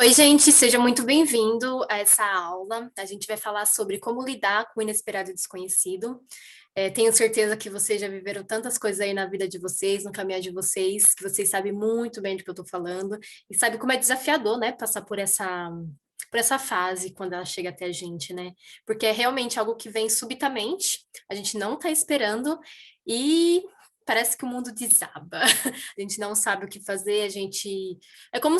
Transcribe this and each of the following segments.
Oi, gente, seja muito bem-vindo a essa aula. A gente vai falar sobre como lidar com o inesperado e desconhecido. Tenho certeza que vocês já viveram tantas coisas aí na vida de vocês, no caminhar de vocês, que vocês sabem muito bem do que eu estou falando e sabem como é desafiador, né, passar por essa fase quando ela chega até a gente, né? Porque é realmente algo que vem subitamente, a gente não está esperando e parece que o mundo desaba. A gente não sabe o que fazer, a gente é como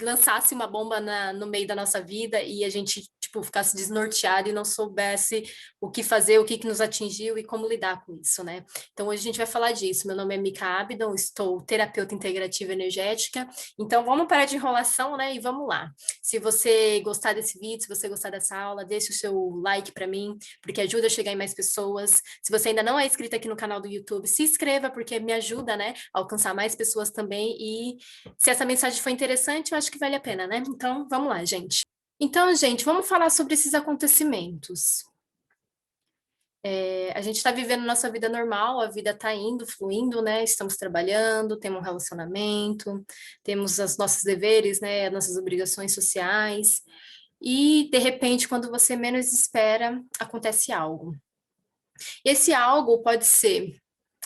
lançasse uma bomba no meio da nossa vida e a gente, tipo, ficasse desnorteado e não soubesse o que fazer, o que nos atingiu e como lidar com isso, né? Então, hoje a gente vai falar disso. Meu nome é Mika Abdon, estou terapeuta integrativa energética. Então, vamos parar de enrolação, né? E vamos lá. Se você gostar desse vídeo, se você gostar dessa aula, deixe o seu like para mim, porque ajuda a chegar em mais pessoas. Se você ainda não é inscrito aqui no canal do YouTube, se inscreva, porque me ajuda, né, a alcançar mais pessoas também e se essa mensagem foi interessante, eu acho que vale a pena, né? Então, vamos lá, gente. Então, gente, vamos falar sobre esses acontecimentos. A gente está vivendo nossa vida normal, a vida está indo, fluindo, né? Estamos trabalhando, temos um relacionamento, temos os nossos deveres, né? As nossas obrigações sociais. E, de repente, quando você menos espera, acontece algo. E esse algo pode ser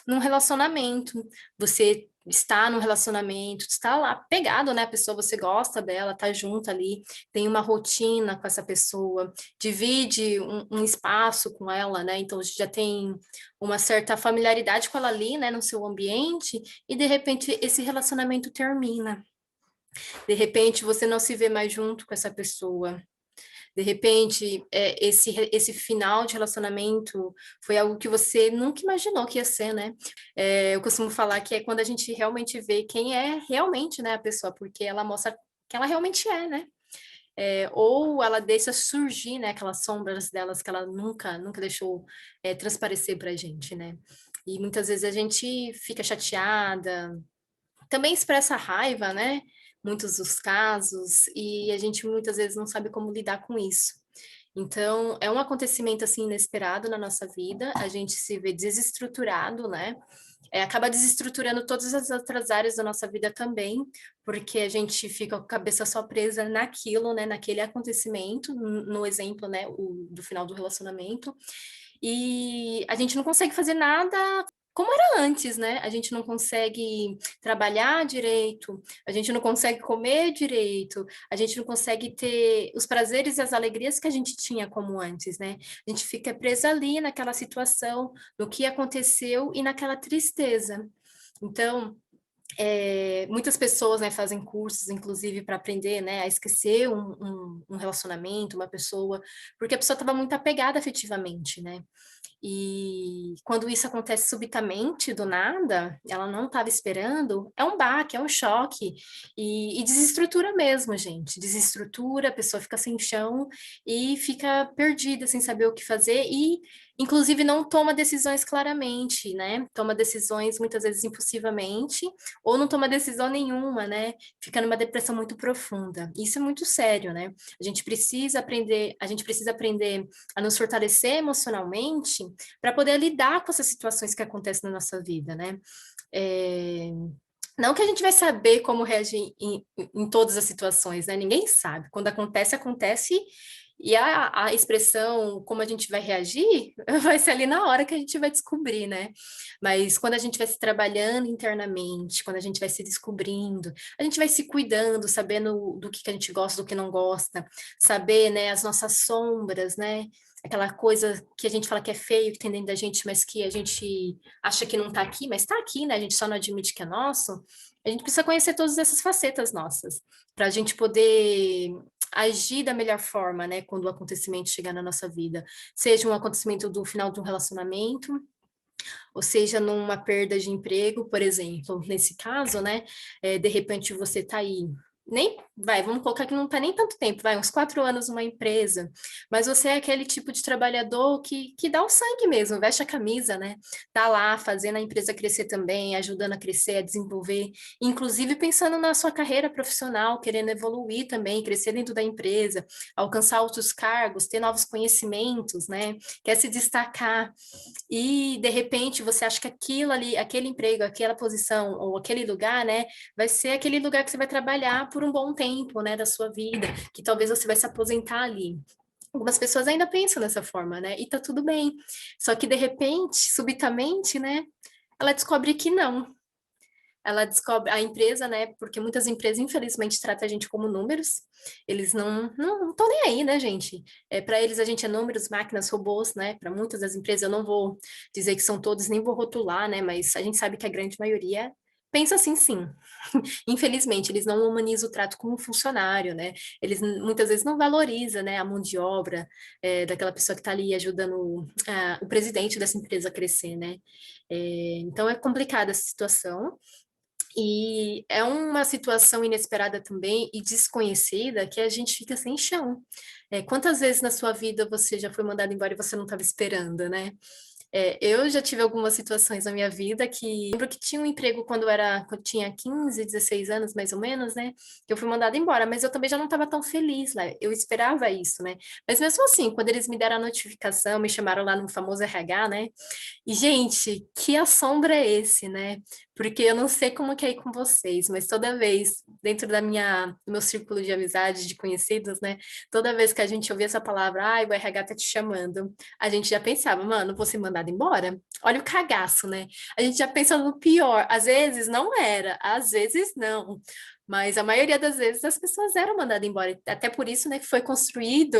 num relacionamento, você está num relacionamento, está lá pegado, né? A pessoa, você gosta dela, tá junto ali, tem uma rotina com essa pessoa, divide um espaço com ela, né? Então já tem uma certa familiaridade com ela ali, né? No seu ambiente, e de repente esse relacionamento termina. De repente você não se vê mais junto com essa pessoa. De repente, esse final de relacionamento foi algo que você nunca imaginou que ia ser, né? Eu costumo falar que é quando a gente realmente vê quem é realmente, né, a pessoa, porque ela mostra quem ela realmente é, né? Ou ela deixa surgir, né, aquelas sombras delas que ela nunca deixou transparecer pra gente, né? E muitas vezes a gente fica chateada, também expressa raiva, né? Muitos dos casos, e a gente muitas vezes não sabe como lidar com isso. Então, é um acontecimento assim inesperado na nossa vida, a gente se vê desestruturado, né? Acaba desestruturando todas as outras áreas da nossa vida também, porque a gente fica com a cabeça só presa naquilo, né? Naquele acontecimento, no exemplo, né? Do final do relacionamento, e a gente não consegue fazer nada como era antes, né? A gente não consegue trabalhar direito, a gente não consegue comer direito, a gente não consegue ter os prazeres e as alegrias que a gente tinha como antes, né? A gente fica presa ali naquela situação, no que aconteceu e naquela tristeza. Então, muitas pessoas, né, fazem cursos, inclusive, para aprender, né, a esquecer um relacionamento, uma pessoa, porque a pessoa estava muito apegada afetivamente, né? E quando isso acontece subitamente, do nada, ela não estava esperando, é um baque, é um choque, e desestrutura mesmo, gente. Desestrutura, a pessoa fica sem chão e fica perdida, sem saber o que fazer, e inclusive não toma decisões claramente, né? Toma decisões muitas vezes impulsivamente, ou não toma decisão nenhuma, né? Fica numa depressão muito profunda. Isso é muito sério, né? A gente precisa aprender a nos fortalecer emocionalmente para poder lidar com essas situações que acontecem na nossa vida, né? É, Não que a gente vai saber como reagir em todas as situações, né? Ninguém sabe. Quando acontece, acontece, e a expressão, como a gente vai reagir, vai ser ali na hora que a gente vai descobrir, né? Mas quando a gente vai se trabalhando internamente, quando a gente vai se descobrindo, a gente vai se cuidando, sabendo do que a gente gosta, do que não gosta, saber, né, as nossas sombras, né? Aquela coisa que a gente fala que é feio, que tem dentro da gente, mas que a gente acha que não está aqui, mas está aqui, né? A gente só não admite que é nosso. A gente precisa conhecer todas essas facetas nossas, para a gente poder agir da melhor forma, né? Quando o acontecimento chegar na nossa vida. Seja um acontecimento do final de um relacionamento, ou seja, numa perda de emprego, por exemplo. Nesse caso, né? De repente você está aí vamos colocar que não está nem tanto tempo, vai, uns 4 anos numa empresa, mas você é aquele tipo de trabalhador que dá o sangue mesmo, veste a camisa, né? Tá lá fazendo a empresa crescer também, ajudando a crescer, a desenvolver, inclusive pensando na sua carreira profissional, querendo evoluir também, crescer dentro da empresa, alcançar outros cargos, ter novos conhecimentos, né? Quer se destacar. E de repente você acha que aquilo ali, aquele emprego, aquela posição ou aquele lugar, né, vai ser aquele lugar que você vai trabalhar por um bom tempo, né, da sua vida, que talvez você vai se aposentar ali. Algumas pessoas ainda pensam dessa forma, né? E tá tudo bem. Só que de repente, subitamente, né, ela descobre que não. Ela descobre a empresa, né? Porque muitas empresas, infelizmente, tratam a gente como números. Eles não estão nem aí, né, gente? Para eles a gente é números, máquinas, robôs, né? Para muitas das empresas, eu não vou dizer que são todos, nem vou rotular, né? Mas a gente sabe que a grande maioria pensa assim, sim. Infelizmente, eles não humanizam o trato com o funcionário, né? Eles muitas vezes não valorizam, né, a mão de obra daquela pessoa que está ali ajudando o presidente dessa empresa a crescer, né? Então é complicada essa situação. E é uma situação inesperada também e desconhecida que a gente fica sem chão. Quantas vezes na sua vida você já foi mandado embora e você não estava esperando, né? Eu já tive algumas situações na minha vida que lembro que tinha um emprego quando eu tinha 15, 16 anos, mais ou menos, né? Que eu fui mandada embora, mas eu também já não estava tão feliz lá. Eu esperava isso, né? Mas mesmo assim, quando eles me deram a notificação, me chamaram lá no famoso RH, né? E, gente, que assombro é esse, né? Porque eu não sei como que é aí com vocês, mas toda vez, dentro do meu círculo de amizade, de conhecidos, né? Toda vez que a gente ouvia essa palavra, ai, o RH tá te chamando, a gente já pensava, mano, vou ser mandado embora? Olha o cagaço, né? A gente já pensa no pior. Às vezes não era, às vezes não. Mas a maioria das vezes as pessoas eram mandadas embora. Até por isso, né, que foi construído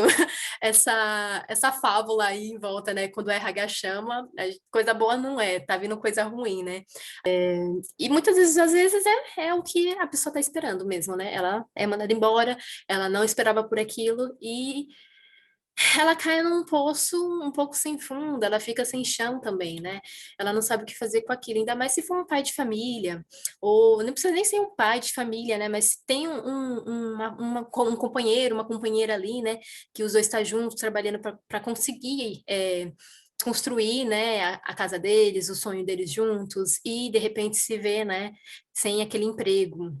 essa fábula aí em volta, né? Quando o RH chama, coisa boa não é, tá vindo coisa ruim, né? E muitas vezes, às vezes, é o que a pessoa tá esperando mesmo, né? Ela é mandada embora, ela não esperava por aquilo e ela cai num poço um pouco sem fundo, ela fica sem chão também, né? Ela não sabe o que fazer com aquilo, ainda mais se for um pai de família, ou não precisa nem ser um pai de família, né? Mas tem um companheiro, uma companheira ali, né? Que os dois estão juntos, trabalhando para conseguir. Construir, né, a casa deles, o sonho deles juntos, e de repente se vê, né, sem aquele emprego,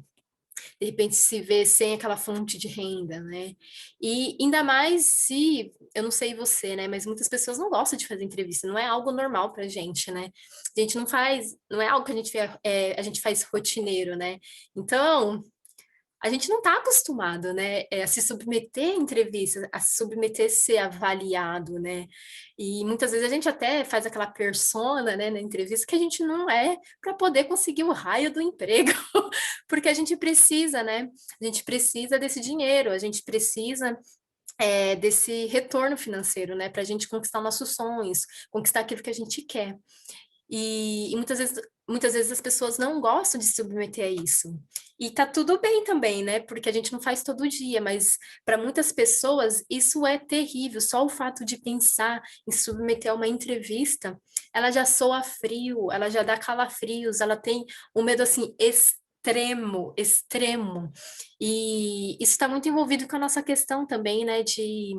de repente se vê sem aquela fonte de renda, né? E ainda mais se, eu não sei você, né? Mas muitas pessoas não gostam de fazer entrevista, não é algo normal pra gente, né? A gente não faz, não é algo que a gente faz rotineiro, né? Então, a gente não está acostumado, né, a se submeter a entrevistas, a se submeter a ser avaliado, né? E muitas vezes a gente até faz aquela persona, né, na entrevista que a gente não é para poder conseguir o raio do emprego, porque a gente precisa, né? A gente precisa desse dinheiro, a gente precisa desse retorno financeiro, né, para a gente conquistar nossos sonhos, conquistar aquilo que a gente quer. E muitas vezes as pessoas não gostam de se submeter a isso. E tá tudo bem também, né? Porque a gente não faz todo dia, mas para muitas pessoas isso é terrível. Só o fato de pensar em se submeter a uma entrevista, ela já soa frio, ela já dá calafrios, ela tem um medo assim extremo, extremo. E isso está muito envolvido com a nossa questão também, né? De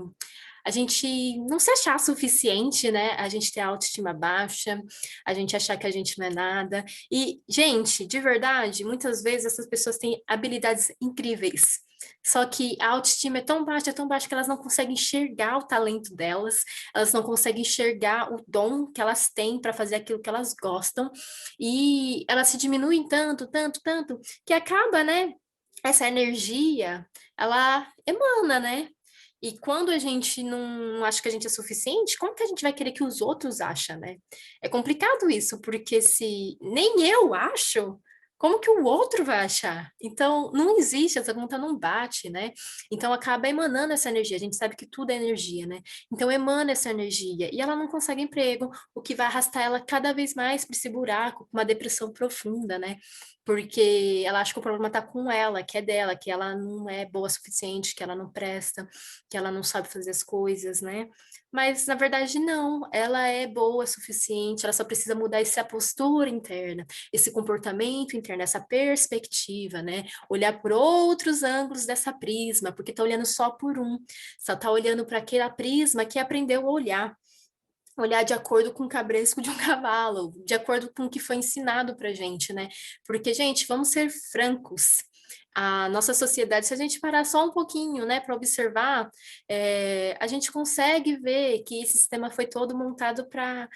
a gente não se achar suficiente, né? A gente ter a autoestima baixa, a gente achar que a gente não é nada. E, gente, de verdade, muitas vezes essas pessoas têm habilidades incríveis. Só que a autoestima é tão baixa que elas não conseguem enxergar o talento delas, elas não conseguem enxergar o dom que elas têm para fazer aquilo que elas gostam, e elas se diminuem tanto, tanto, tanto, que acaba, né? Essa energia, ela emana, né? E quando a gente não acha que a gente é suficiente, como que a gente vai querer que os outros achem, né? É complicado isso, porque se nem eu acho, como que o outro vai achar? Então, não existe, essa conta não bate, né? Então, acaba emanando essa energia. A gente sabe que tudo é energia, né? Então, emana essa energia e ela não consegue emprego, o que vai arrastar ela cada vez mais para esse buraco, uma depressão profunda, né? Porque ela acha que o problema está com ela, que é dela, que ela não é boa o suficiente, que ela não presta, que ela não sabe fazer as coisas, né? Mas na verdade não, ela é boa o suficiente, ela só precisa mudar essa postura interna, esse comportamento interno, essa perspectiva, né? Olhar por outros ângulos dessa prisma, porque tá olhando só por um, só tá olhando para aquele prisma que aprendeu a olhar de acordo com o cabresco de um cavalo, de acordo com o que foi ensinado para gente, né? Porque, gente, vamos ser francos. A nossa sociedade, se a gente parar só um pouquinho, né, para observar, a gente consegue ver que esse sistema foi todo montado para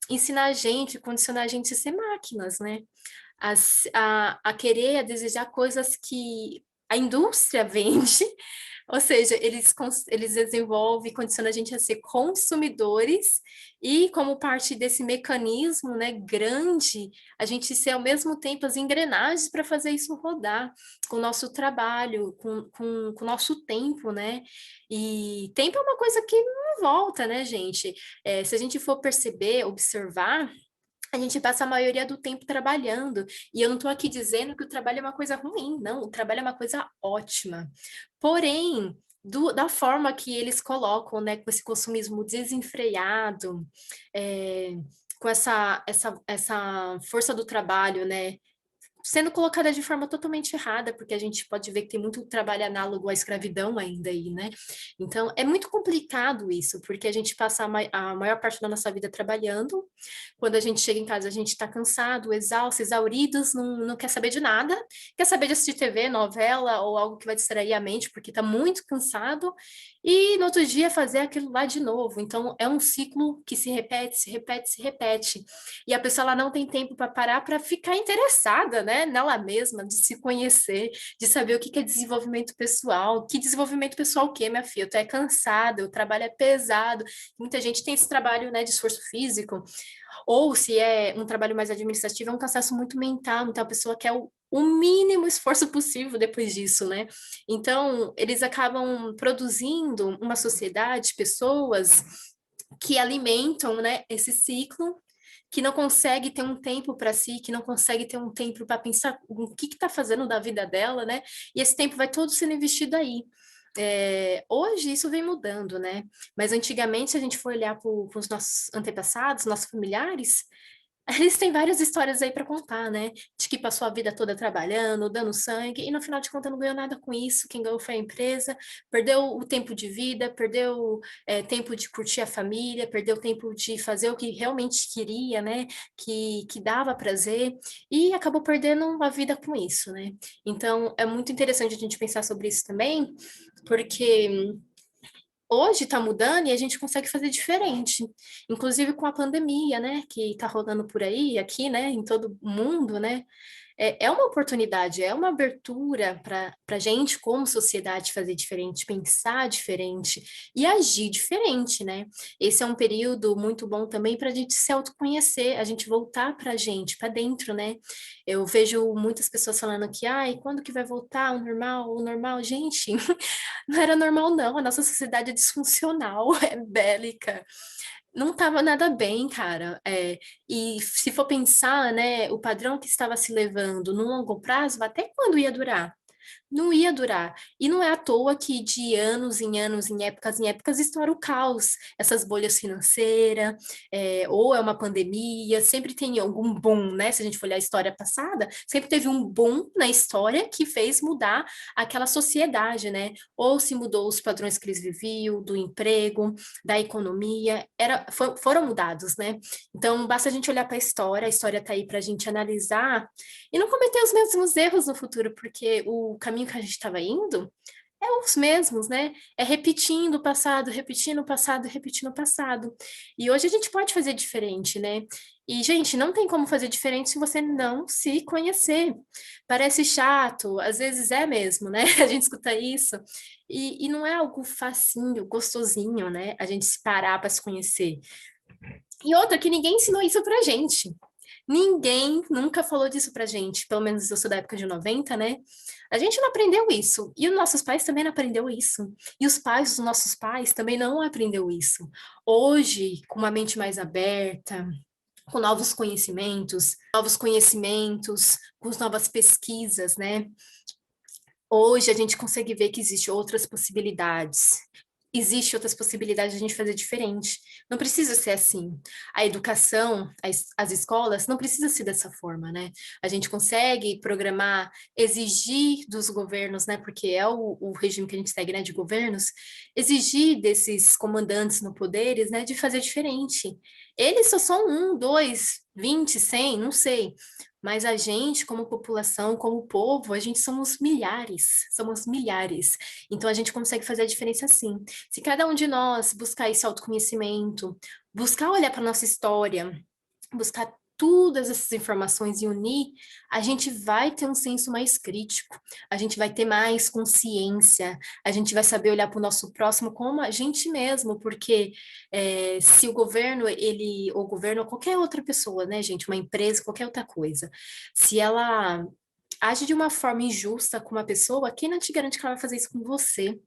ensinar a gente, condicionar a gente a ser máquinas, né? a querer, a desejar coisas que a indústria vende, ou seja, eles desenvolvem, condicionam a gente a ser consumidores, e como parte desse mecanismo, né, grande, a gente ser ao mesmo tempo as engrenagens para fazer isso rodar, com o nosso trabalho, com o nosso tempo, né? E tempo é uma coisa que não volta, né, gente? Se a gente for perceber, observar, a gente passa a maioria do tempo trabalhando. E eu não estou aqui dizendo que o trabalho é uma coisa ruim, não, o trabalho é uma coisa ótima. Porém, da forma que eles colocam, né, com esse consumismo desenfreado, com essa força do trabalho, né, sendo colocada de forma totalmente errada, porque a gente pode ver que tem muito trabalho análogo à escravidão ainda aí, né? Então, é muito complicado isso, porque a gente passa a maior parte da nossa vida trabalhando, quando a gente chega em casa, a gente está cansado, exausto, exauridos, não quer saber de nada, quer saber de assistir TV, novela ou algo que vai distrair a mente, porque está muito cansado, e no outro dia fazer aquilo lá de novo. Então, é um ciclo que se repete, se repete, se repete. E a pessoa ela não tem tempo para parar para ficar interessada, né, nela mesma, de se conhecer, de saber o que que é desenvolvimento pessoal. Que desenvolvimento pessoal o quê, minha filha? Tu é cansada, o trabalho é pesado. Muita gente tem esse trabalho, né, de esforço físico, ou se é um trabalho mais administrativo, é um cansaço muito mental, então a pessoa quer o mínimo esforço possível depois disso, né? Então, eles acabam produzindo uma sociedade, pessoas que alimentam, né, esse ciclo, que não consegue ter um tempo para si, que não consegue ter um tempo para pensar o que está fazendo da vida dela, né? E esse tempo vai todo sendo investido aí. Hoje isso vem mudando, né? Mas antigamente, se a gente for olhar para os nossos antepassados, nossos familiares, eles têm várias histórias aí para contar, né? De que passou a vida toda trabalhando, dando sangue, e no final de contas não ganhou nada com isso. Quem ganhou foi a empresa, perdeu o tempo de vida, perdeu tempo de curtir a família, perdeu tempo de fazer o que realmente queria, né? Que dava prazer, e acabou perdendo a vida com isso, né? Então é muito interessante a gente pensar sobre isso também, porque hoje está mudando e a gente consegue fazer diferente, inclusive com a pandemia, né, que está rodando por aí, aqui, né, em todo o mundo, né, é uma oportunidade, é uma abertura para a gente, como sociedade, fazer diferente, pensar diferente e agir diferente, né? Esse é um período muito bom também para a gente se autoconhecer, a gente voltar para a gente, para dentro, né? Eu vejo muitas pessoas falando que, ai, quando que vai voltar o normal? O normal, gente, não era normal, não. A nossa sociedade é disfuncional, é bélica, não estava nada bem, cara. E se for pensar, né, o padrão que estava se levando no longo prazo, até quando ia durar? Não ia durar. E não é à toa que de anos em anos, em épocas, estoura o caos. Essas bolhas financeiras, ou é uma pandemia, sempre tem algum boom, né? Se a gente for olhar a história passada, sempre teve um boom na história que fez mudar aquela sociedade, né? Ou se mudou os padrões que eles viviam, do emprego, da economia, foram mudados, né? Então, basta a gente olhar para a história está aí para a gente analisar e não cometer os mesmos erros no futuro, porque o caminho que a gente estava indo é os mesmos, né? É repetindo o passado, repetindo o passado, repetindo o passado. E hoje a gente pode fazer diferente, né? E, gente, não tem como fazer diferente se você não se conhecer. Parece chato, às vezes é mesmo, né? A gente escuta isso. E não é algo facinho, gostosinho, né? A gente se parar para se conhecer. E outra, que ninguém ensinou isso pra gente. Ninguém nunca falou disso pra gente, pelo menos eu sou da época de 90, né? A gente não aprendeu isso. E os nossos pais também não aprenderam isso. E os pais dos nossos pais também não aprenderam isso. Hoje, com uma mente mais aberta, com novos conhecimentos, com as novas pesquisas, né? Hoje a gente consegue ver que existem outras possibilidades. Existe outras possibilidades de a gente fazer diferente. Não precisa ser assim. A educação, as escolas, não precisa ser dessa forma, né? A gente consegue programar, exigir dos governos, né? Porque é o regime que a gente segue, né? De governos, exigir desses comandantes no poderes, né? De fazer diferente. Eles só são um, dois, 20, 100, não sei. Mas a gente, como população, como povo, a gente somos milhares, somos milhares. Então a gente consegue fazer a diferença sim. Se cada um de nós buscar esse autoconhecimento, buscar olhar para nossa história, buscar todas essas informações e unir, a gente vai ter um senso mais crítico, a gente vai ter mais consciência, a gente vai saber olhar para o nosso próximo como a gente mesmo, porque se o governo, ou governo, ou qualquer outra pessoa, né, gente, uma empresa, qualquer outra coisa, se ela age de uma forma injusta com uma pessoa, quem não te garante que ela vai fazer isso com você?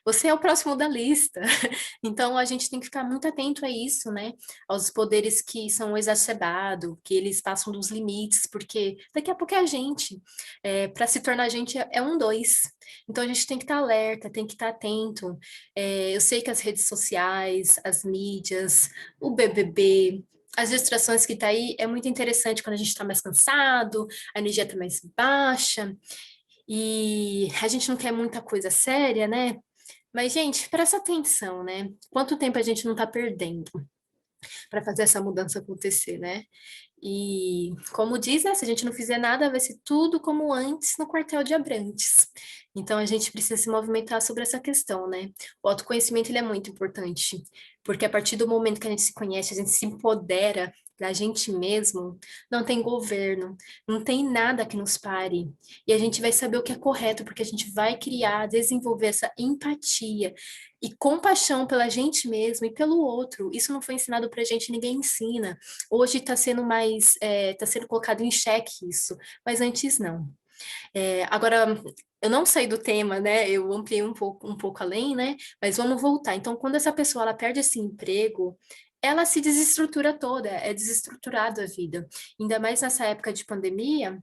Você é o próximo da lista. Então, a gente tem que ficar muito atento a isso, né? Aos poderes que são exacerbados, que eles passam dos limites, porque daqui a pouco é a gente. Para se tornar a gente é um dois. Então, a gente tem que estar alerta, tem que estar atento. Eu sei que as redes sociais, as mídias, o BBB, as distrações que tá aí é muito interessante quando a gente está mais cansado, a energia está mais baixa, e a gente não quer muita coisa séria, né? Mas, gente, presta atenção, né? Quanto tempo a gente não está perdendo para fazer essa mudança acontecer, né? E, como diz, né, se a gente não fizer nada, vai ser tudo como antes no quartel de Abrantes. Então, a gente precisa se movimentar sobre essa questão, né? O autoconhecimento, ele é muito importante, porque a partir do momento que a gente se conhece, a gente se empodera da gente mesmo, não tem governo, não tem nada que nos pare. E a gente vai saber o que é correto, porque a gente vai criar, desenvolver essa empatia e compaixão pela gente mesmo e pelo outro. Isso não foi ensinado pra gente, ninguém ensina. Hoje está sendo mais, está sendo colocado em xeque isso, mas antes não. Agora, eu não saí do tema, né? Eu ampliei um pouco além, né? Mas vamos voltar. Então, quando essa pessoa ela perde esse emprego, ela se desestrutura toda, é desestruturada a vida. Ainda mais nessa época de pandemia,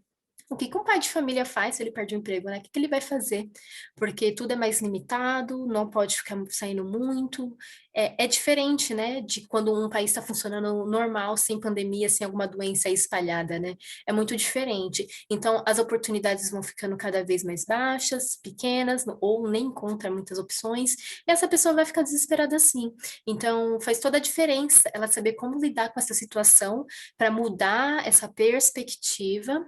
o que que um pai de família faz se ele perde o emprego, né? O que que ele vai fazer? Porque tudo é mais limitado, não pode ficar saindo muito. É diferente, né? De quando um país está funcionando normal, sem pandemia, sem alguma doença espalhada, né? É muito diferente. Então, as oportunidades vão ficando cada vez mais baixas, pequenas, ou nem encontra muitas opções, e essa pessoa vai ficar desesperada assim. Então, faz toda a diferença ela saber como lidar com essa situação para mudar essa perspectiva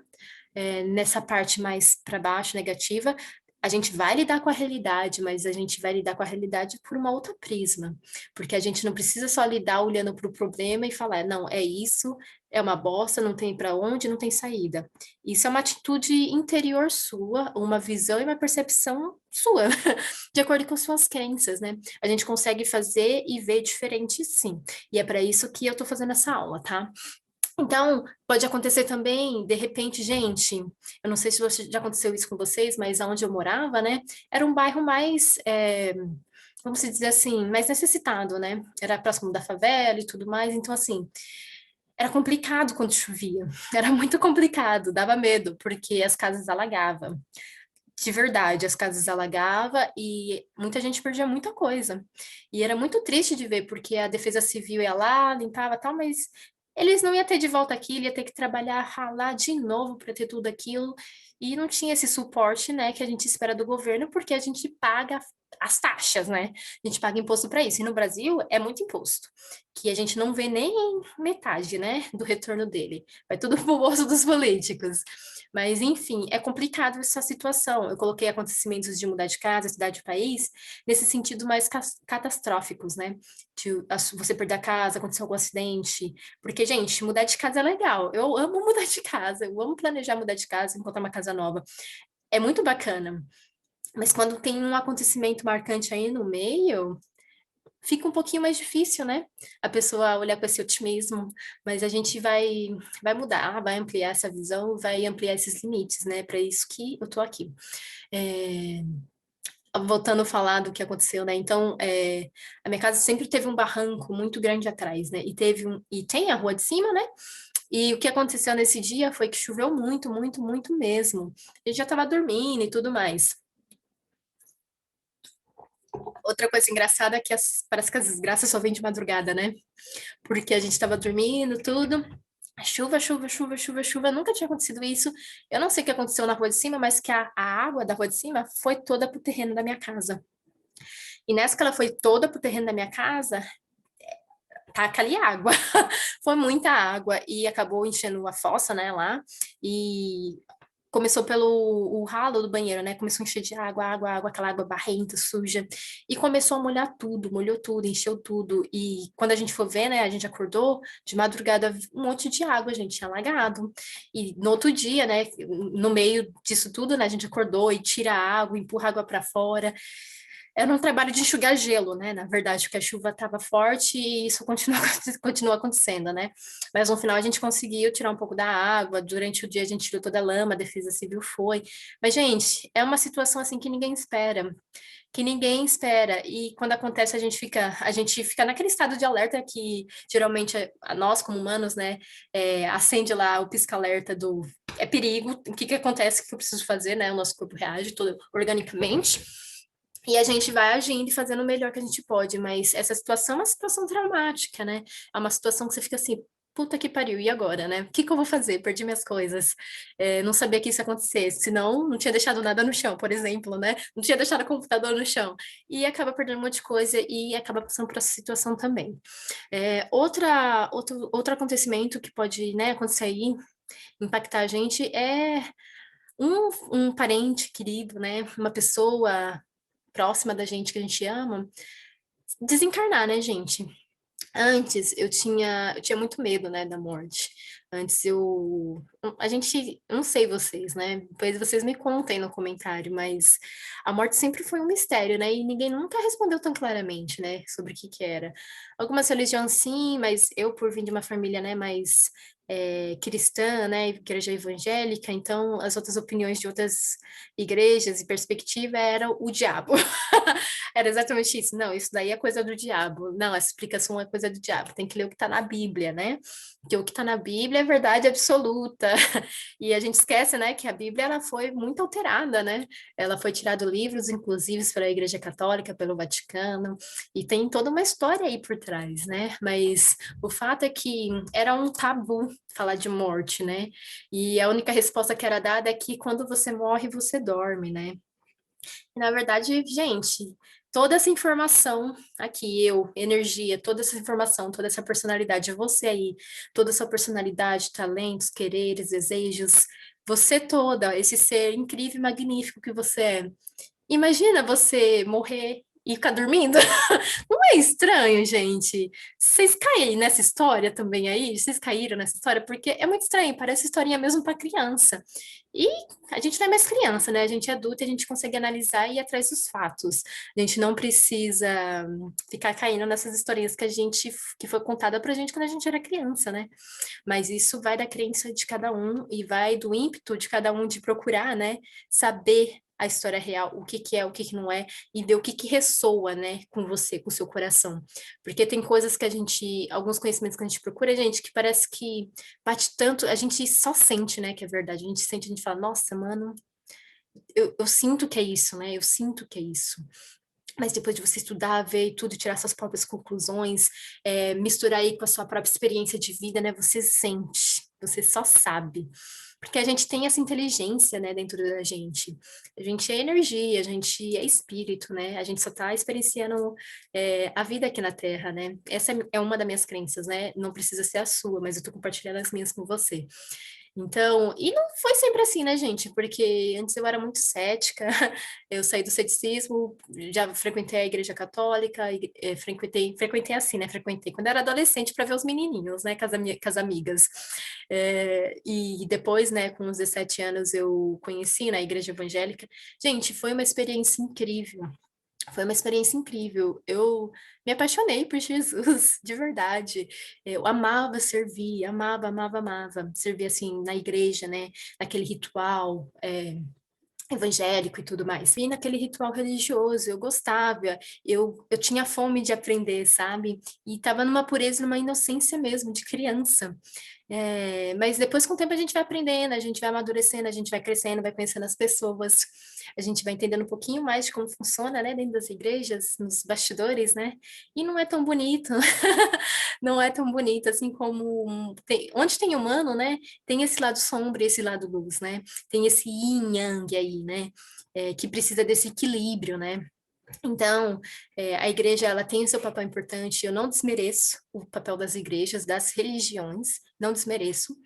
nessa parte mais para baixo, negativa, a gente vai lidar com a realidade, mas a gente vai lidar com a realidade por uma outra prisma, porque a gente não precisa só lidar olhando para o problema e falar, não, é isso, é uma bosta, não tem para onde, não tem saída. Isso é uma atitude interior sua, uma visão e uma percepção sua, de acordo com suas crenças, né? A gente consegue fazer e ver diferente, sim. E é para isso que eu estou fazendo essa aula, tá? Então, pode acontecer também, de repente, gente, eu não sei se já aconteceu isso com vocês, mas onde eu morava, né, era um bairro mais, vamos dizer assim, mais necessitado, né? Era próximo da favela e tudo mais, então, assim, era complicado quando chovia, era muito complicado, dava medo, porque as casas alagavam. De verdade, as casas alagavam e muita gente perdia muita coisa. E era muito triste de ver, porque a Defesa Civil ia lá, limpava e tal, mas eles não iam ter de volta aquilo, ia ter que trabalhar, ralar de novo para ter tudo aquilo. E não tinha esse suporte, né, que a gente espera do governo, porque a gente paga as taxas, né? A gente paga imposto para isso. E no Brasil é muito imposto, que a gente não vê nem metade, né, do retorno dele. Vai tudo pro bolso dos políticos. Mas, enfim, é complicado essa situação. Eu coloquei acontecimentos de mudar de casa, cidade, país, nesse sentido mais catastróficos, né? De você perder a casa, acontecer algum acidente. Porque, gente, mudar de casa é legal. Eu amo mudar de casa, eu amo planejar mudar de casa, encontrar uma casa nova. É muito bacana. Mas quando tem um acontecimento marcante aí no meio, fica um pouquinho mais difícil, né? A pessoa olhar com esse otimismo, mas a gente vai mudar, vai ampliar essa visão, vai ampliar esses limites, né? Para isso que eu tô aqui. É, voltando a falar do que aconteceu, né? Então, a minha casa sempre teve um barranco muito grande atrás, né? E tem a rua de cima, né? E o que aconteceu nesse dia foi que choveu muito, muito, muito mesmo. A gente já estava dormindo e tudo mais. Outra coisa engraçada é que parece que as desgraças só vêm de madrugada, né? Porque a gente estava dormindo, tudo. Chuva, chuva, chuva, chuva, chuva. Nunca tinha acontecido isso. Eu não sei o que aconteceu na rua de cima, mas que a água da rua de cima foi toda pro terreno da minha casa. E nessa que ela foi toda pro terreno da minha casa, taca ali água. Foi muita água e acabou enchendo a fossa, né, lá. E Começou pelo o ralo do banheiro, né? Começou a encher de água, água, água, aquela água barrenta, suja. E começou a molhar tudo, molhou tudo, encheu tudo. E quando a gente for ver, né? A gente acordou de madrugada, um monte de água, a gente tinha alagado. E no outro dia, né? No meio disso tudo, né? A gente acordou e tira a água, empurra a água para fora. Era um trabalho de enxugar gelo, né? Na verdade, porque a chuva estava forte e isso continua, continua acontecendo, né? Mas no final a gente conseguiu tirar um pouco da água, durante o dia a gente tirou toda a lama, a Defesa Civil foi. Mas, gente, é uma situação assim que ninguém espera. E quando acontece, a gente fica naquele estado de alerta que geralmente nós, como humanos, né, acende lá o pisca-alerta do é perigo, o que que acontece, o que eu preciso fazer, né? O nosso corpo reage todo organicamente. E a gente vai agindo e fazendo o melhor que a gente pode, mas essa situação é uma situação traumática, né? É uma situação que você fica assim, puta que pariu, e agora, né? O que que eu vou fazer? Perdi minhas coisas. Não sabia que isso acontecesse, senão não tinha deixado nada no chão, por exemplo, né? Não tinha deixado o computador no chão. E acaba perdendo um monte de coisa e acaba passando por essa situação também. Outro acontecimento que pode, né, acontecer aí, impactar a gente é um parente querido, né? Uma pessoa próxima da gente que a gente ama, desencarnar, né, gente? Antes eu tinha muito medo, né, da morte. Antes a gente, eu não sei vocês, né? Depois vocês me contem no comentário, mas a morte sempre foi um mistério, né? E ninguém nunca respondeu tão claramente, né, sobre o que que era. Algumas religiões sim, mas eu por vir de uma família, né, mais cristã, né, igreja evangélica, então as outras opiniões de outras igrejas e perspectiva era o diabo. Era exatamente isso. Não, isso daí é coisa do diabo. Não, essa explicação é coisa do diabo. Tem que ler o que está na Bíblia, né? Porque o que está na Bíblia é verdade absoluta. E a gente esquece, né, que a Bíblia ela foi muito alterada, né? Ela foi tirada livros, inclusive, pela Igreja Católica, pelo Vaticano, e tem toda uma história aí por trás, né? Mas o fato é que era um tabu falar de morte, né? E a única resposta que era dada é que quando você morre, você dorme, né? E, na verdade, gente, toda essa informação aqui, energia, toda essa informação, toda essa personalidade, você aí, toda essa personalidade, talentos, quereres, desejos, você toda, esse ser incrível e magnífico que você é. Imagina você morrer e ficar dormindo. Não é estranho, gente? Vocês caem nessa história também aí? Vocês caíram nessa história? Porque é muito estranho, parece historinha mesmo para criança. E a gente não é mais criança, né? A gente é adulta e a gente consegue analisar e ir atrás dos fatos. A gente não precisa ficar caindo nessas historinhas que foi contada pra gente quando a gente era criança, né? Mas isso vai da crença de cada um e vai do ímpeto de cada um de procurar, né? Saber a história real, o que que é, o que que não é, e ver o que que ressoa, né, com você, com o seu coração. Porque tem coisas que alguns conhecimentos que a gente procura, gente, que parece que bate tanto, a gente só sente, né, que é verdade. A gente sente, a gente fala, nossa, mano, eu sinto que é isso, né? Eu sinto que é isso. Mas depois de você estudar, ver e tudo, tirar suas próprias conclusões, misturar aí com a sua própria experiência de vida, né? Você sente, você só sabe. Porque a gente tem essa inteligência, né, dentro da gente. A gente é energia, a gente é espírito, né? A gente só está experienciando a vida aqui na Terra, né? Essa é uma das minhas crenças, né? Não precisa ser a sua, mas eu tô compartilhando as minhas com você. Então, e não foi sempre assim, né, gente? Porque antes eu era muito cética, eu saí do ceticismo, já frequentei a igreja católica, frequentei assim, né? Frequentei quando era adolescente para ver os menininhos, né? Com as amigas. E depois, né, com uns 17 anos, eu conheci na igreja evangélica. Gente, foi uma experiência incrível. Foi uma experiência incrível. Eu me apaixonei por Jesus, de verdade. Eu amava servir, amava, amava, amava. Servir assim na igreja, né? Naquele ritual. Evangélico e tudo mais. E naquele ritual religioso, eu gostava, eu tinha fome de aprender, sabe? E estava numa pureza, numa inocência mesmo, de criança. Mas depois, com o tempo, a gente vai aprendendo, a gente vai amadurecendo, a gente vai crescendo, vai conhecendo as pessoas, a gente vai entendendo um pouquinho mais de como funciona, né, dentro das igrejas, nos bastidores, né? E não é tão bonito, não é tão bonito assim como onde tem humano, né? Tem esse lado sombra e esse lado luz, né? Tem esse yin yang aí, né? Que precisa desse equilíbrio, né? Então, a igreja ela tem o seu papel importante. Eu não desmereço o papel das igrejas, das religiões, não desmereço.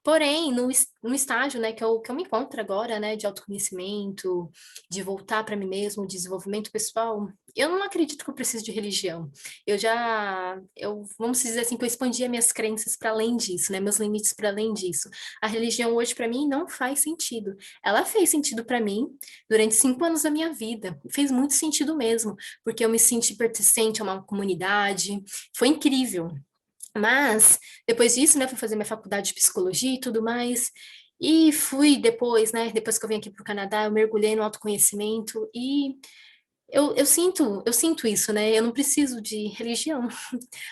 Porém, no estágio, né, que eu me encontro agora, né, de autoconhecimento, de voltar para mim mesmo, desenvolvimento pessoal, eu não acredito que eu preciso de religião. Vamos dizer assim, que eu expandi as minhas crenças para além disso, né, meus limites para além disso. A religião hoje para mim não faz sentido. Ela fez sentido para mim durante 5 anos da minha vida. Fez muito sentido mesmo, porque eu me senti pertencente a uma comunidade. Foi incrível. Mas, depois disso, né, fui fazer minha faculdade de psicologia e tudo mais, e fui depois, né, depois que eu vim aqui para o Canadá, eu mergulhei no autoconhecimento e eu sinto isso, né? Eu não preciso de religião.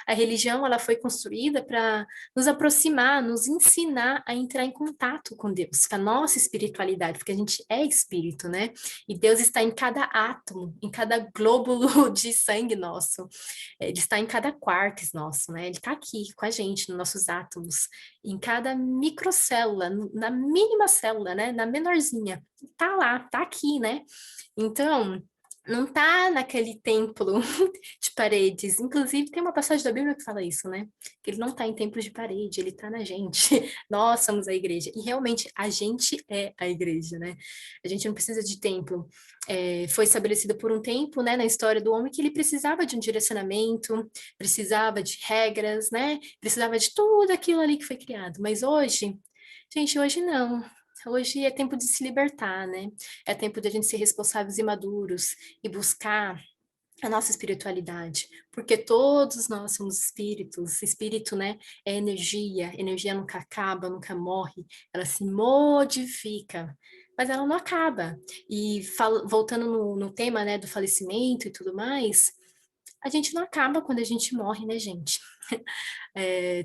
A religião, ela foi construída para nos aproximar, nos ensinar a entrar em contato com Deus, com a nossa espiritualidade, porque a gente é espírito, né? E Deus está em cada átomo, em cada glóbulo de sangue nosso. Ele está em cada quarks nosso, né? Ele está aqui com a gente, nos nossos átomos, em cada microcélula, na mínima célula, né? Na menorzinha. Tá lá, tá aqui, né? Então, não tá naquele templo de paredes. Inclusive, tem uma passagem da Bíblia que fala isso, né? Que ele não tá em templos de parede, ele tá na gente. Nós somos a igreja. E realmente, a gente é a igreja, né? A gente não precisa de templo. Foi estabelecido por um tempo, né, na história do homem, que ele precisava de um direcionamento, precisava de regras, né? Precisava de tudo aquilo ali que foi criado. Mas hoje, gente, hoje não. Hoje é tempo de se libertar, né? É tempo de a gente ser responsáveis e maduros e buscar a nossa espiritualidade, porque todos nós somos espíritos. Espírito, né, é energia. Energia nunca acaba, nunca morre. Ela se modifica, mas ela não acaba. E voltando no tema, né, do falecimento e tudo mais, a gente não acaba quando a gente morre, né, gente?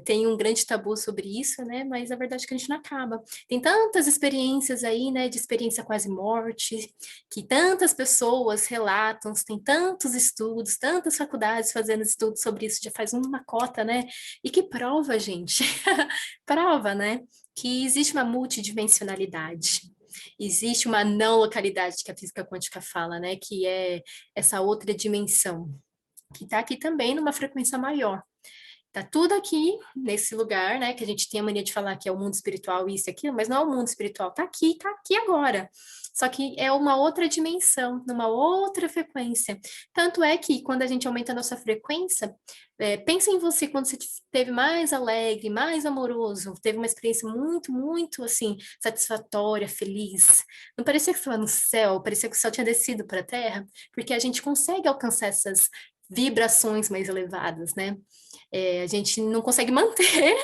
Tem um grande tabu sobre isso, né? Mas a verdade é que a gente não acaba. Tem tantas experiências aí, né, de experiência quase morte, que tantas pessoas relatam, tem tantos estudos, tantas faculdades fazendo estudos sobre isso, já faz uma cota, né? E que prova, gente, prova, né, que existe uma multidimensionalidade. Existe uma não localidade que a física quântica fala, né? Que é essa outra dimensão, que está aqui também numa frequência maior. Tá tudo aqui, nesse lugar, né? Que a gente tem a mania de falar que é o mundo espiritual, isso e aquilo, mas não é o mundo espiritual, tá aqui agora. Só que é uma outra dimensão, numa outra frequência. Tanto é que quando a gente aumenta a nossa frequência, pensa em você quando você esteve mais alegre, mais amoroso, teve uma experiência muito, muito assim, satisfatória, feliz. Não parecia que você estava no céu, parecia que o céu tinha descido para a terra, porque a gente consegue alcançar essas vibrações mais elevadas, né? A gente não consegue manter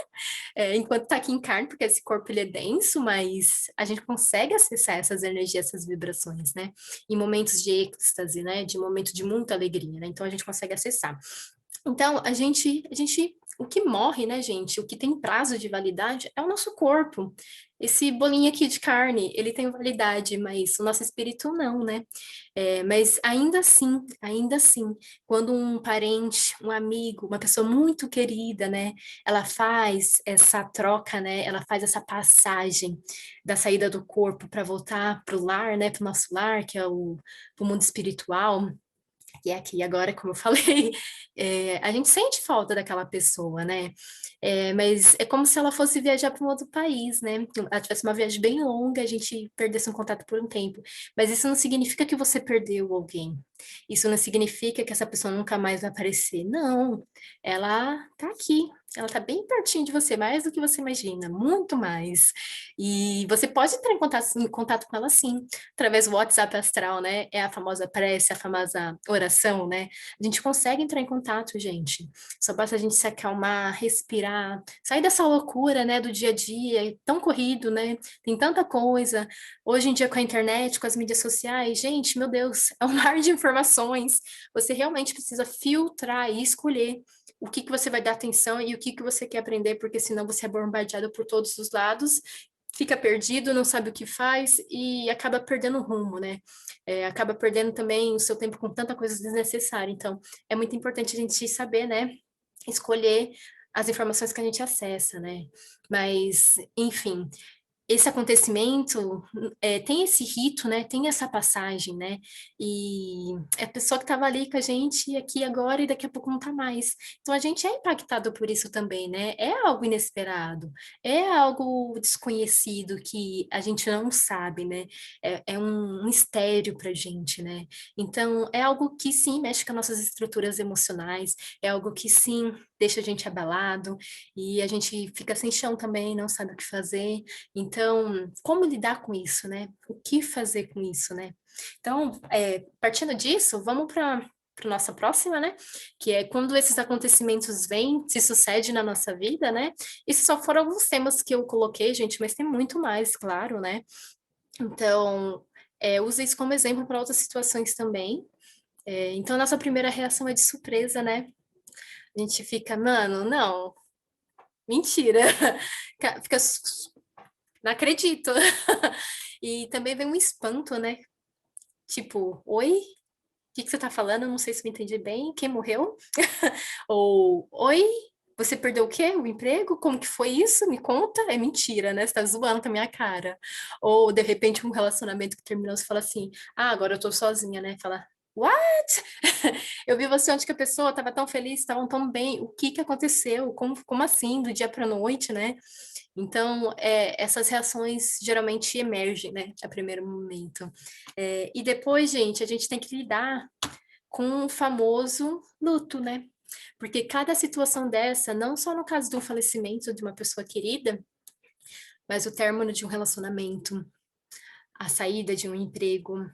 enquanto está aqui em carne, porque esse corpo ele é denso, mas a gente consegue acessar essas energias, essas vibrações, né? Em momentos de êxtase, né? De momento de muita alegria, né? Então a gente consegue acessar. Então, o que morre, né, gente? O que tem prazo de validade é o nosso corpo. Esse bolinho aqui de carne, ele tem validade, mas o nosso espírito não, né? Mas ainda assim, quando um parente, um amigo, uma pessoa muito querida, né, ela faz essa troca, né, ela faz essa passagem da saída do corpo para voltar para o lar, né, para o nosso lar, que é o mundo espiritual, e é aqui agora, como eu falei, a gente sente falta daquela pessoa, né? Mas é como se ela fosse viajar para um outro país, né? Ela tivesse uma viagem bem longa, a gente perdesse um contato por um tempo. Mas isso não significa que você perdeu alguém. Isso não significa que essa pessoa nunca mais vai aparecer. Não, ela tá aqui. Ela tá bem pertinho de você, mais do que você imagina, muito mais. E você pode entrar em contato com ela sim, através do WhatsApp astral, né? É a famosa prece, a famosa oração, né? A gente consegue entrar em contato, gente. Só basta a gente se acalmar, respirar, sair dessa loucura, né, do dia a dia, é tão corrido, né? Tem tanta coisa. Hoje em dia, com a internet, com as mídias sociais, gente, meu Deus, é um mar de informações. Você realmente precisa filtrar e escolher o que que você vai dar atenção e o que que você quer aprender, porque senão você é bombardeado por todos os lados, fica perdido, não sabe o que faz e acaba perdendo o rumo, né? Acaba perdendo também o seu tempo com tanta coisa desnecessária. Então, é muito importante a gente saber, né? Escolher as informações que a gente acessa, né? Mas, enfim, esse acontecimento tem esse rito, né? Tem essa passagem, né? E é a pessoa que estava ali com a gente aqui agora e daqui a pouco não está mais. Então a gente é impactado por isso também, né? É algo inesperado, é algo desconhecido que a gente não sabe, né? É um mistério para a gente, né? Então é algo que sim mexe com as nossas estruturas emocionais, é algo que sim deixa a gente abalado e a gente fica sem chão também, não sabe o que fazer. Então, como lidar com isso, né? O que fazer com isso, né? Então, partindo disso, vamos para nossa próxima, né? Que é quando esses acontecimentos vêm, se sucedem na nossa vida, né? Esses só foram alguns temas que eu coloquei, gente, mas tem muito mais, claro, né? Então, use isso como exemplo para outras situações também. Então, nossa primeira reação é de surpresa, né? A gente fica, mano, não, mentira. Fica, não acredito. E também vem um espanto, né? Tipo, oi? O que que você tá falando? Eu não sei se eu entendi bem. Quem morreu? Ou, oi? Você perdeu o quê? O emprego? Como que foi isso? Me conta. É mentira, né? Você tá zoando com a minha cara. Ou, de repente, um relacionamento que terminou, você fala assim, ah, agora eu tô sozinha, né? Fala, what? Eu vi você onde que a pessoa estava tão feliz, estavam tão bem. O que que aconteceu? Como assim? Do dia para noite, né? Então, essas reações geralmente emergem, né, a primeiro momento. E depois, gente, a gente tem que lidar com o famoso luto, né? Porque cada situação dessa, não só no caso do falecimento de uma pessoa querida, mas o término de um relacionamento, a saída de um emprego,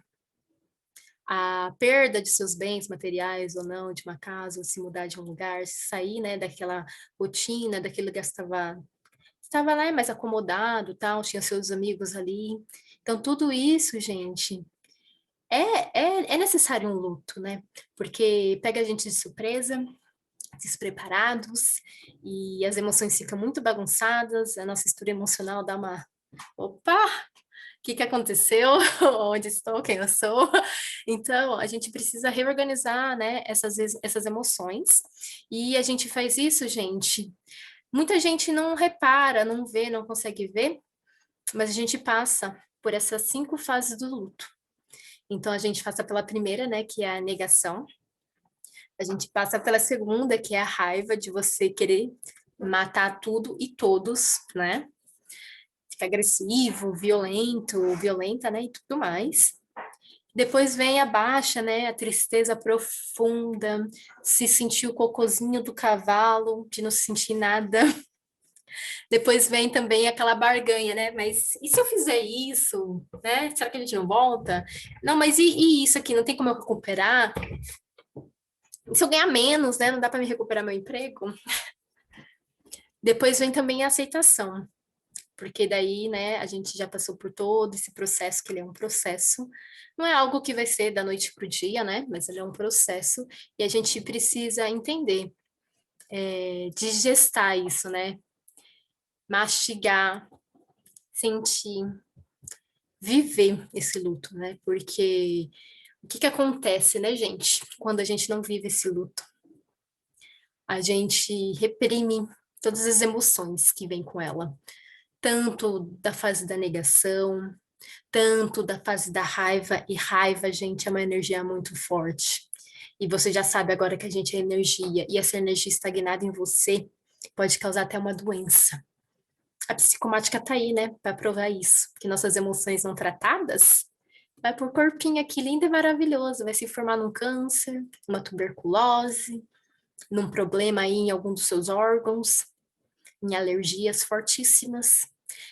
a perda de seus bens materiais ou não, de uma casa, se mudar de um lugar, sair, né, daquela rotina, daquele lugar que estava lá mais acomodado, tal, tinha seus amigos ali. Então, tudo isso, gente, é necessário um luto, né? Porque pega a gente de surpresa, despreparados, e as emoções ficam muito bagunçadas, a nossa estrutura emocional dá uma. Opa! O que que aconteceu? Onde estou? Quem eu sou? Então, a gente precisa reorganizar, né, essas emoções. E a gente faz isso, gente. Muita gente não repara, não vê, não consegue ver, mas a gente passa por essas 5 fases do luto. Então, a gente passa pela primeira, né, que é a negação. A gente passa pela segunda, que é a raiva de você querer matar tudo e todos, né? Fica agressivo, violento, violenta, né, e tudo mais. Depois vem a baixa, né, a tristeza profunda, se sentir o cocôzinho do cavalo, de não sentir nada. Depois vem também aquela barganha, né? Mas e se eu fizer isso, né? Será que a gente não volta? Não, mas e isso aqui? Não tem como eu recuperar? E se eu ganhar menos, né? Não dá para me recuperar meu emprego? Depois vem também a aceitação, porque daí, né, a gente já passou por todo esse processo, que ele é um processo. Não é algo que vai ser da noite para o dia, né? Mas ele é um processo e a gente precisa entender, digestar isso, né? Mastigar, sentir, viver esse luto, né? Porque o que que acontece, né, gente, quando a gente não vive esse luto? A gente reprime todas as emoções que vêm com ela, tanto da fase da negação, tanto da fase da raiva, e raiva, gente, é uma energia muito forte. E você já sabe agora que a gente é energia, e essa energia estagnada em você pode causar até uma doença. A psicomática tá aí, né, para provar isso, que nossas emoções não tratadas vai por corpinho aqui lindo e maravilhoso, vai se formar num câncer, uma tuberculose, num problema aí em algum dos seus órgãos, em alergias fortíssimas.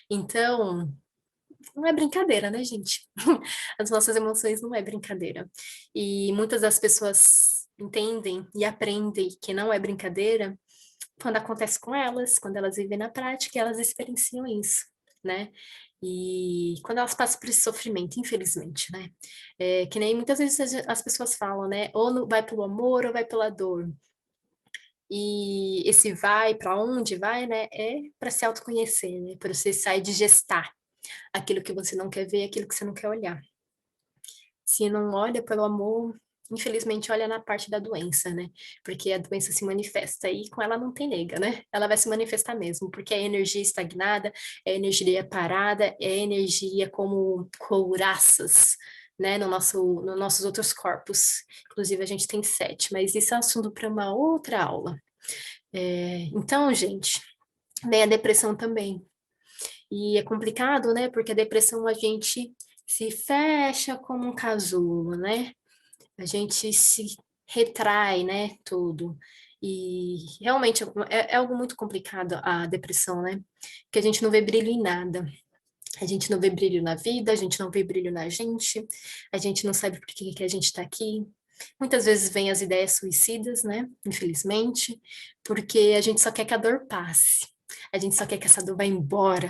Então, não é brincadeira, né, gente? As nossas emoções não é brincadeira. E muitas das pessoas entendem e aprendem que não é brincadeira quando acontece com elas, quando elas vivem na prática, elas experienciam isso, né? E quando elas passam por esse sofrimento, infelizmente, né? Que nem muitas vezes as pessoas falam, né? Ou vai pelo amor ou vai pela dor. E esse vai para onde vai, né? É para se autoconhecer, né? Para você sair de gestar aquilo que você não quer ver, aquilo que você não quer olhar. Se não olha pelo amor, infelizmente, olha na parte da doença, né? Porque a doença se manifesta e com ela não tem nega, né? Ela vai se manifestar mesmo, porque é energia estagnada, é energia parada, é energia como couraças, né? Nos nossos outros corpos. Inclusive, a gente tem 7, mas isso é assunto para uma outra aula. Então, gente, vem a depressão também. E é complicado, né? Porque a depressão a gente se fecha como um casulo, né? A gente se retrai, né? Tudo. E realmente é algo muito complicado a depressão, né? Que a gente não vê brilho em nada. A gente não vê brilho na vida, a gente não vê brilho na gente, a gente não sabe por que a gente está aqui. Muitas vezes vem as ideias suicidas, né? Infelizmente, porque a gente só quer que a dor passe. A gente só quer que essa dor vá embora.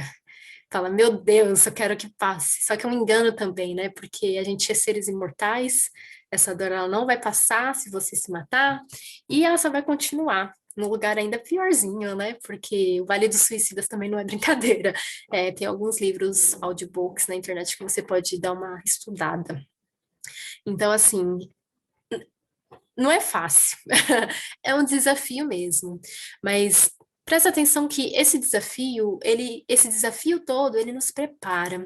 Fala, meu Deus, eu quero que passe. Só que é um engano também, né? Porque a gente é seres imortais, essa dor ela não vai passar se você se matar, e ela só vai continuar num lugar ainda piorzinho, né? Porque o Vale dos Suicidas também não é brincadeira. Tem alguns livros, audiobooks na internet que você pode dar uma estudada. Então, assim, não é fácil. É um desafio mesmo. Mas presta atenção que esse desafio, esse desafio todo, ele nos prepara.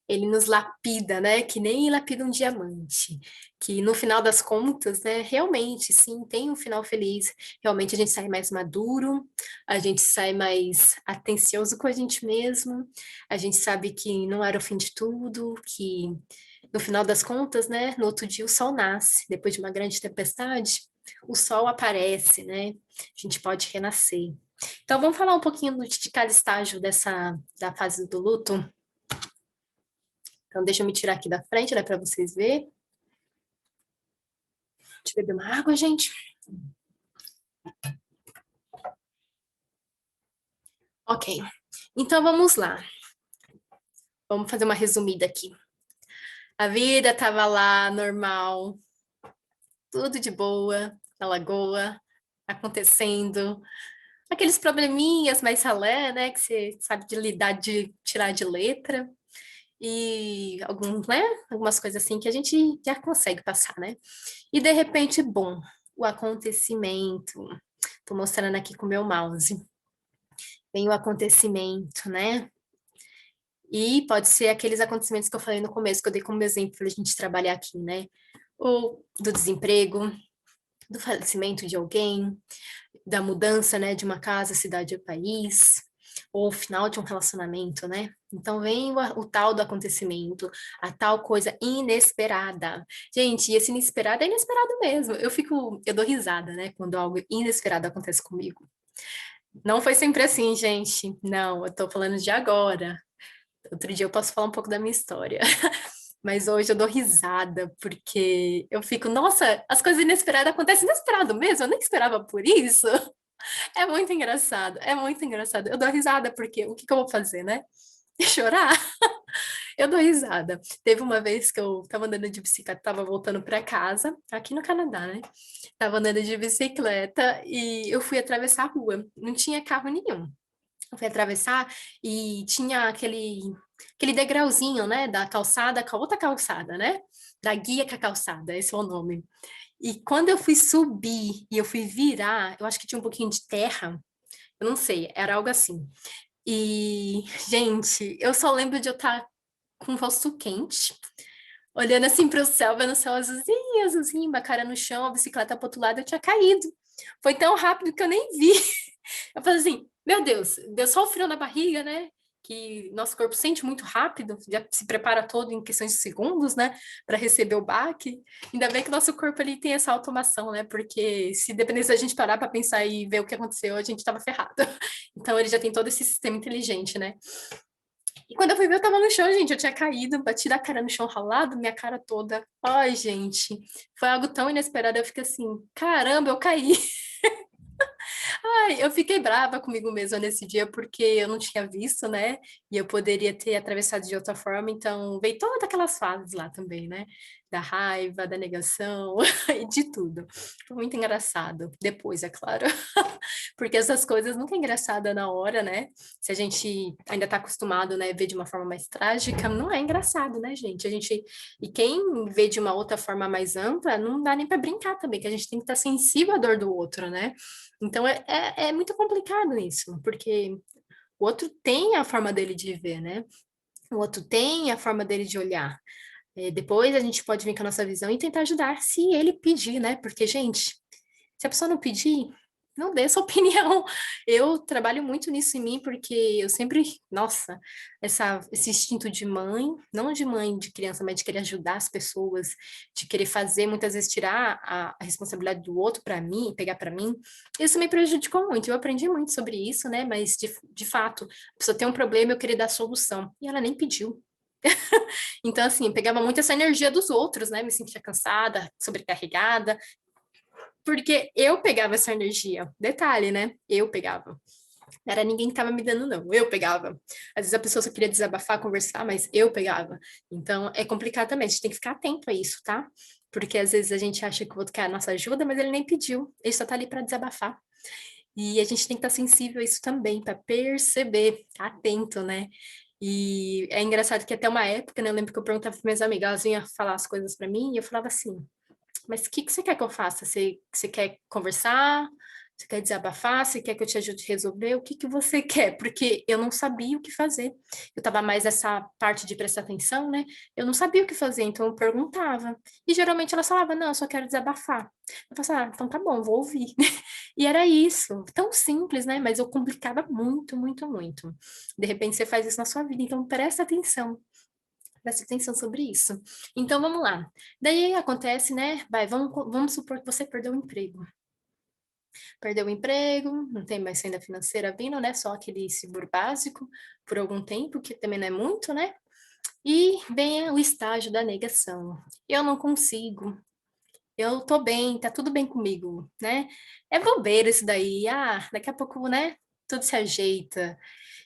Ele nos lapida, né? Que nem lapida um diamante. Que no final das contas, né? Realmente, sim, tem um final feliz. Realmente a gente sai mais maduro, a gente sai mais atencioso com a gente mesmo. A gente sabe que não era o fim de tudo, que no final das contas, né? No outro dia o sol nasce. Depois de uma grande tempestade, o sol aparece, né? A gente pode renascer. Então, vamos falar um pouquinho de cada estágio da fase do luto. Então, deixa eu me tirar aqui da frente, né, para vocês verem. Deixa eu beber uma água, gente. Ok. Então, vamos lá. Vamos fazer uma resumida aqui. A vida estava lá, normal, tudo de boa, na lagoa, acontecendo. Aqueles probleminhas mais ralé, né, que você sabe de lidar, de tirar de letra. E alguns, né, algumas coisas assim que a gente já consegue passar, né? E de repente, bom, o acontecimento. Tô mostrando aqui com o meu mouse. Vem o acontecimento, né? E pode ser aqueles acontecimentos que eu falei no começo, que eu dei como exemplo para a gente trabalhar aqui, né? Ou do desemprego, do falecimento de alguém, da mudança, né, de uma casa, cidade ou país, ou o final de um relacionamento, né? Então vem o tal do acontecimento, a tal coisa inesperada. Gente, e esse inesperado é inesperado mesmo. Eu dou risada, né, quando algo inesperado acontece comigo. Não foi sempre assim, gente. Não, eu tô falando de agora. Outro dia eu posso falar um pouco da minha história. Mas hoje eu dou risada, porque eu fico, nossa, as coisas inesperadas acontecem inesperado mesmo, eu nem esperava por isso. É muito engraçado, é muito engraçado. Eu dou risada, porque o que que eu vou fazer, né? Chorar? Eu dou risada. Teve uma vez que eu tava andando de bicicleta, tava voltando para casa, aqui no Canadá, né? Tava andando de bicicleta e eu fui atravessar a rua. Não tinha carro nenhum. Eu fui atravessar e tinha aquele degrauzinho, né? Da calçada com a outra calçada, né? Da guia com a calçada, esse é o nome. E quando eu fui subir e eu fui virar, eu acho que tinha um pouquinho de terra, eu não sei, era algo assim. E, gente, eu só lembro de eu estar com o rosto quente, olhando assim para o céu, vendo o céu azulzinho, azulzinho, uma cara no chão, a bicicleta pro outro lado, eu tinha caído. Foi tão rápido que eu nem vi. Eu falei assim, meu Deus, deu só o frio na barriga, né? Que nosso corpo sente muito rápido, já se prepara todo em questões de segundos, né? Para receber o baque. Ainda bem que o nosso corpo ele tem essa automação, né? Porque se dependesse da gente parar para pensar e ver o que aconteceu, a gente estava ferrado. Então ele já tem todo esse sistema inteligente, né? E quando eu fui ver, eu tava no chão, gente. Eu tinha caído, bati a cara no chão ralado, minha cara toda. Ai, gente, foi algo tão inesperado. Eu fiquei assim, caramba, eu caí. Ai, eu fiquei brava comigo mesma nesse dia, porque eu não tinha visto, né? E eu poderia ter atravessado de outra forma. Então, veio todas aquelas fases lá também, né? da raiva, da negação e de tudo. Foi muito engraçado. Depois, é claro. Porque essas coisas nunca é engraçada na hora, né? Se a gente ainda tá acostumado, né, ver de uma forma mais trágica, não é engraçado, né, gente? E quem vê de uma outra forma mais ampla, não dá nem para brincar também, que a gente tem que estar sensível à dor do outro, né? Então é muito complicado isso, porque o outro tem a forma dele de ver, né? O outro tem a forma dele de olhar. Depois a gente pode vir com a nossa visão e tentar ajudar, se ele pedir, né? Porque, gente, se a pessoa não pedir, não dê sua opinião. Eu trabalho muito nisso em mim, porque eu sempre, nossa, esse instinto de mãe, não de mãe de criança, mas de querer ajudar as pessoas, de querer fazer, muitas vezes tirar a responsabilidade do outro para mim, pegar para mim, isso me prejudicou muito. Eu aprendi muito sobre isso, né? Mas de fato, a pessoa tem um problema, eu queria dar solução. E ela nem pediu. Então, assim, pegava muito essa energia dos outros, né? Me sentia cansada, sobrecarregada, porque eu pegava essa energia. Detalhe, né? Eu pegava. Não era ninguém que estava me dando, não. Eu pegava. Às vezes a pessoa só queria desabafar, conversar, mas eu pegava. Então, é complicado também. A gente tem que ficar atento a isso, tá? Porque às vezes a gente acha que o outro quer a nossa ajuda, mas ele nem pediu. Ele só tá ali para desabafar. E a gente tem que estar sensível a isso também, para perceber, tá atento, né? E é engraçado que até uma época, né, eu lembro que eu perguntava para minhas amigas, elas vinham falar as coisas para mim, e eu falava assim: mas o que que você quer que eu faça? Você quer conversar? Você quer desabafar? Você quer que eu te ajude a resolver? O que que você quer? Porque eu não sabia o que fazer. Eu estava mais nessa parte de prestar atenção, né? Eu não sabia o que fazer, então eu perguntava. E geralmente ela falava, não, eu só quero desabafar. Eu falava, ah, então tá bom, vou ouvir. E era isso, tão simples, né? Mas eu complicava muito, muito, muito. De repente você faz isso na sua vida, então presta atenção. Presta atenção sobre isso. Então vamos lá. Daí acontece, né? Vamos supor que você perdeu o emprego. Perdeu o emprego, não tem mais renda financeira vindo, né? Só aquele seguro básico por algum tempo, que também não é muito, né? E vem o estágio da negação. Eu não consigo. Eu tô bem, tá tudo bem comigo, né? É bobeira isso daí. Ah, daqui a pouco, né? Tudo se ajeita.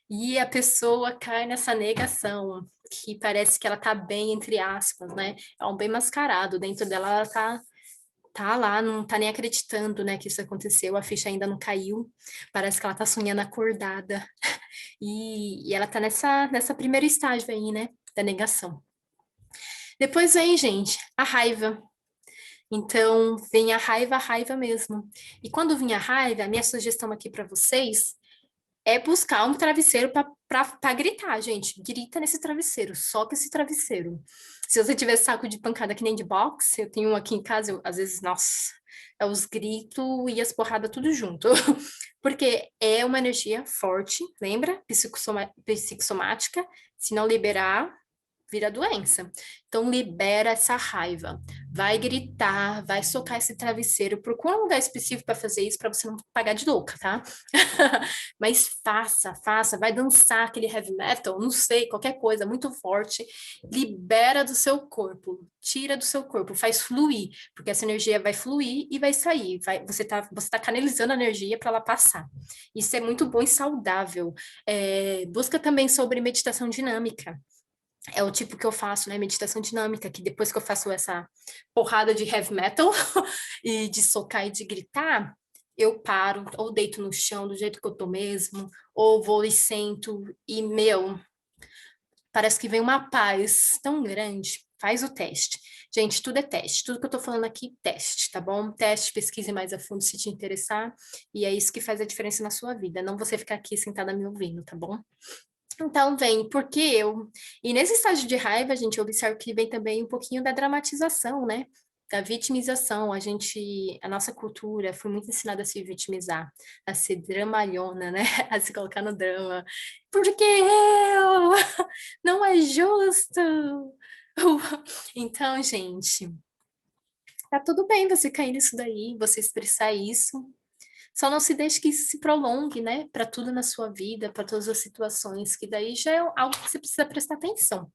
E a pessoa cai nessa negação, que parece que ela tá bem, entre aspas, né? É um bem mascarado. Dentro dela, ela tá lá, não tá nem acreditando, né, que isso aconteceu. A ficha ainda não caiu. Parece que ela tá sonhando acordada. E ela tá nessa primeiro estágio aí, né? Da negação. Depois vem, gente, a raiva. Então, vem a raiva mesmo. E quando vem a raiva, a minha sugestão aqui para vocês é buscar um travesseiro para gritar, gente. Grita nesse travesseiro, soca esse travesseiro. Se você tiver saco de pancada que nem de boxe, eu tenho um aqui em casa, às vezes, nossa, é os gritos e as porradas tudo junto. Porque é uma energia forte, lembra? Psicossomática. Se não liberar, vira doença. Então, libera essa raiva. Vai gritar, vai socar esse travesseiro. Procura um lugar específico para fazer isso, para você não pagar de louca, tá? Mas faça. Vai dançar aquele heavy metal, não sei, qualquer coisa muito forte. Libera do seu corpo. Tira do seu corpo, faz fluir, porque essa energia vai fluir e vai sair. Você tá canalizando a energia para ela passar. Isso é muito bom e saudável. Busca também sobre meditação dinâmica. É o tipo que eu faço, né? Meditação dinâmica, que depois que eu faço essa porrada de heavy metal e de socar e de gritar, eu paro, ou deito no chão do jeito que eu tô mesmo, ou vou e sento, e, meu, parece que vem uma paz tão grande. Faz o teste. Gente, tudo é teste. Tudo que eu tô falando aqui, teste, tá bom? Teste, pesquise mais a fundo se te interessar. E é isso que faz a diferença na sua vida. Não você ficar aqui sentada me ouvindo, tá bom? Então vem, porque eu. E nesse estágio de raiva, a gente observa que vem também um pouquinho da dramatização, né? Da vitimização. A nossa cultura foi muito ensinada a se vitimizar, a ser dramalhona, né? A se colocar no drama. Porque eu? Não é justo! Então, gente, tá tudo bem você cair nisso daí, você expressar isso. Só não se deixe que isso se prolongue, né, para tudo na sua vida, para todas as situações, que daí já é algo que você precisa prestar atenção.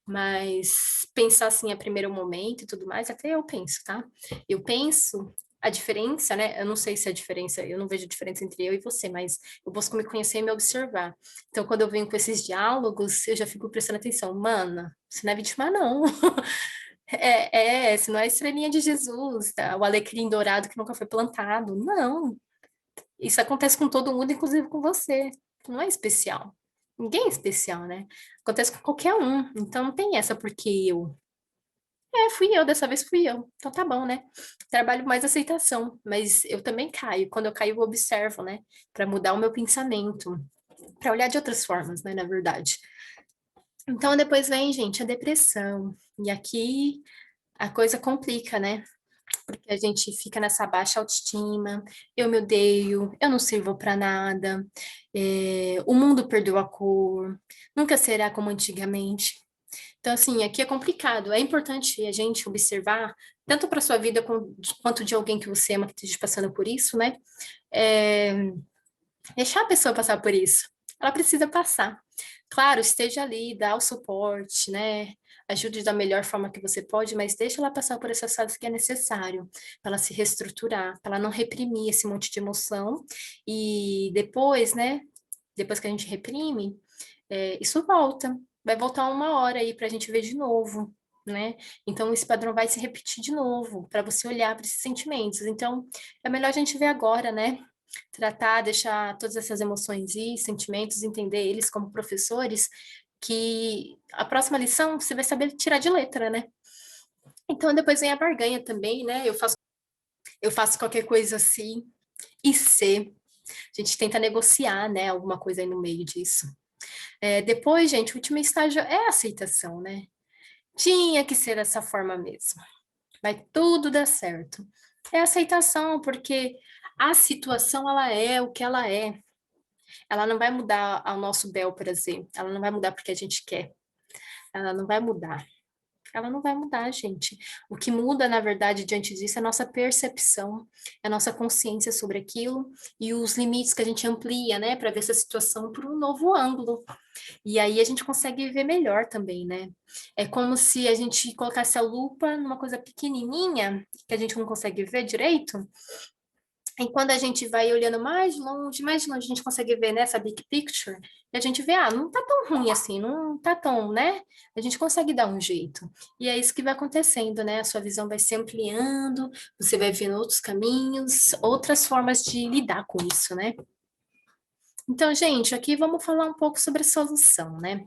Mas pensar assim a primeiro momento e tudo mais, até eu penso, tá? Eu penso a diferença, né? Eu não sei se a diferença, eu não vejo diferença entre eu e você, mas eu busco me conhecer e me observar. Então, quando eu venho com esses diálogos, eu já fico prestando atenção. Mana, você não é vítima, não. Se não é a estrelinha de Jesus, tá? O alecrim dourado que nunca foi plantado. Não, isso acontece com todo mundo, inclusive com você. Não é especial. Ninguém é especial, né? Acontece com qualquer um. Então não tem essa porque eu. Fui eu, dessa vez fui eu. Então tá bom, né? Trabalho mais aceitação, mas eu também caio. Quando eu caio, eu observo, né? Para mudar o meu pensamento, para olhar de outras formas, né? Na verdade. Então depois vem, gente, a depressão. E aqui a coisa complica, né? Porque a gente fica nessa baixa autoestima, eu me odeio, eu não sirvo para nada, o mundo perdeu a cor, nunca será como antigamente. Então, assim, aqui é complicado. É importante a gente observar, tanto para sua vida quanto de alguém que você ama que esteja passando por isso, né? É, deixar a pessoa passar por isso. Ela precisa passar. Claro, esteja ali, dá o suporte, né? Ajude da melhor forma que você pode, mas deixa ela passar por essas fases que é necessário, para ela se reestruturar, para ela não reprimir esse monte de emoção. E depois, né? Depois que a gente reprime, isso volta. Vai voltar uma hora aí para a gente ver de novo, né? Então, esse padrão vai se repetir de novo, para você olhar para esses sentimentos. Então, é melhor a gente ver agora, né? Tratar, deixar todas essas emoções e sentimentos, entender eles como professores, que a próxima lição você vai saber tirar de letra, né? Então, depois vem a barganha também, né? Eu faço qualquer coisa assim e ser. A gente tenta negociar, né? Alguma coisa aí no meio disso. Depois, gente, o último estágio é a aceitação, né? Tinha que ser dessa forma mesmo. Vai tudo dar certo. É aceitação, porque a situação, ela é o que ela é. Ela não vai mudar ao nosso bel prazer. Ela não vai mudar porque a gente quer. Ela não vai mudar. Ela não vai mudar, gente. O que muda, na verdade, diante disso é a nossa percepção, é a nossa consciência sobre aquilo e os limites que a gente amplia, né, para ver essa situação por um novo ângulo. E aí a gente consegue ver melhor também, né? É como se a gente colocasse a lupa numa coisa pequenininha, que a gente não consegue ver direito, e quando a gente vai olhando mais longe, a gente consegue ver nessa big picture, e a gente vê, não tá tão ruim assim, não tá tão, né? A gente consegue dar um jeito. E é isso que vai acontecendo, né? A sua visão vai se ampliando, você vai vendo outros caminhos, outras formas de lidar com isso, né? Então, gente, aqui vamos falar um pouco sobre a solução, né?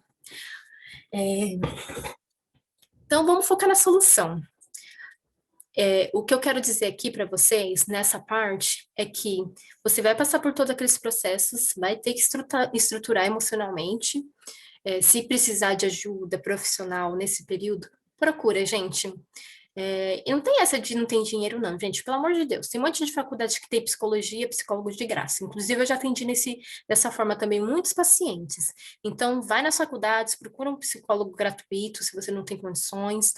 Então, vamos focar na solução. O que eu quero dizer aqui para vocês, nessa parte, é que você vai passar por todos aqueles processos, vai ter que estruturar emocionalmente. Se precisar de ajuda profissional nesse período, procura, gente. E não tem essa de não tem dinheiro, não, gente, pelo amor de Deus. Tem um monte de faculdade que tem psicologia, psicólogo de graça. Inclusive, eu já atendi dessa forma também muitos pacientes. Então, vai nas faculdades, procura um psicólogo gratuito, se você não tem condições,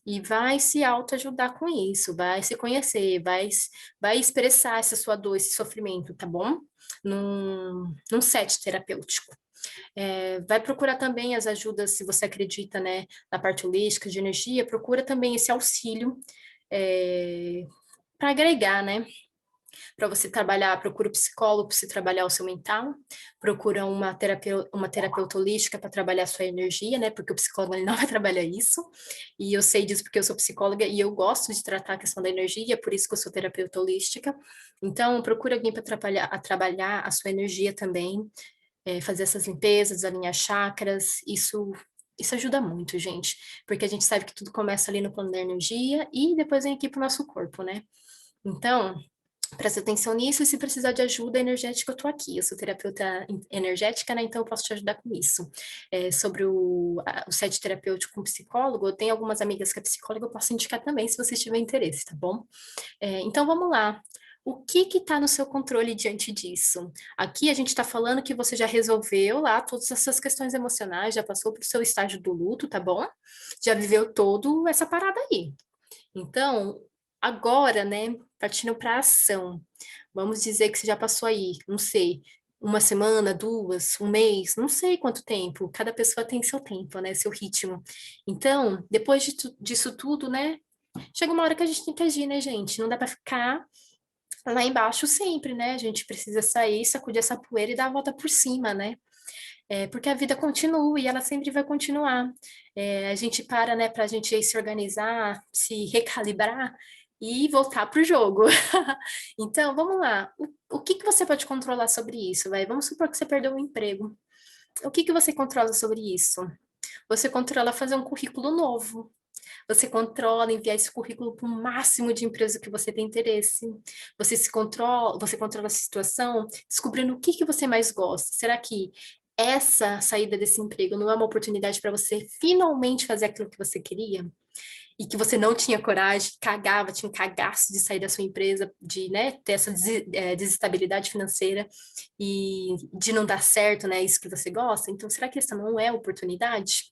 e vai se autoajudar com isso, vai se conhecer, vai expressar essa sua dor, esse sofrimento, tá bom? Num set terapêutico. Vai procurar também as ajudas, se você acredita, né, na parte holística, de energia, procura também esse auxílio para agregar, né? Para você trabalhar, procura o psicólogo para você trabalhar o seu mental, procura uma terapeuta holística para trabalhar a sua energia, né? Porque o psicólogo ele não vai trabalhar isso. E eu sei disso porque eu sou psicóloga e eu gosto de tratar a questão da energia, por isso que eu sou terapeuta holística. Então, procura alguém para trabalhar a sua energia também, fazer essas limpezas, alinhar chakras, isso ajuda muito, gente, porque a gente sabe que tudo começa ali no plano da energia e depois vem aqui para o nosso corpo, né? Então, presta atenção nisso e se precisar de ajuda energética, eu tô aqui. Eu sou terapeuta energética, né? Então eu posso te ajudar com isso. Sobre o set terapêutico com psicólogo, eu tenho algumas amigas que é psicóloga, eu posso indicar também se você tiver interesse, tá bom? Então vamos lá. O que está no seu controle diante disso? Aqui a gente está falando que você já resolveu lá todas essas questões emocionais, já passou para o seu estágio do luto, tá bom? Já viveu todo essa parada aí. Então, agora, né, partindo para a ação, vamos dizer que você já passou aí, não sei, uma semana, duas, um mês, não sei quanto tempo, cada pessoa tem seu tempo, né, seu ritmo. Então, depois disso tudo, né, chega uma hora que a gente tem que agir, né, gente? Não dá para ficar lá embaixo sempre, né? A gente precisa sair, sacudir essa poeira e dar a volta por cima, né? Porque a vida continua e ela sempre vai continuar. A gente para, né, para a gente se organizar, se recalibrar e voltar para o jogo. Então, vamos lá. O que que você pode controlar sobre isso, vai? Vamos supor que você perdeu um emprego. O que que você controla sobre isso? Você controla fazer um currículo novo. Você controla enviar esse currículo para o máximo de empresa que você tem interesse. Você controla a situação, descobrindo o que que você mais gosta. Será que essa saída desse emprego não é uma oportunidade para você finalmente fazer aquilo que você queria? E que você não tinha coragem, cagava, tinha um cagaço de sair da sua empresa, de, né, ter essa desestabilidade financeira e de não dar certo, né, isso que você gosta. Então, será que essa não é a oportunidade?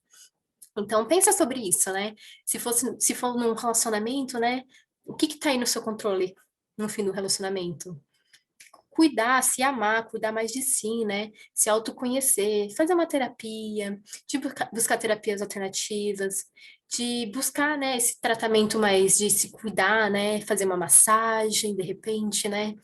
Então, pensa sobre isso, né? Se for num relacionamento, né? O que que tá aí no seu controle no fim do relacionamento? Cuidar, se amar, cuidar mais de si, né? Se autoconhecer, fazer uma terapia, de buscar terapias alternativas, de buscar, né, esse tratamento mais de se cuidar, né? Fazer uma massagem, de repente, né?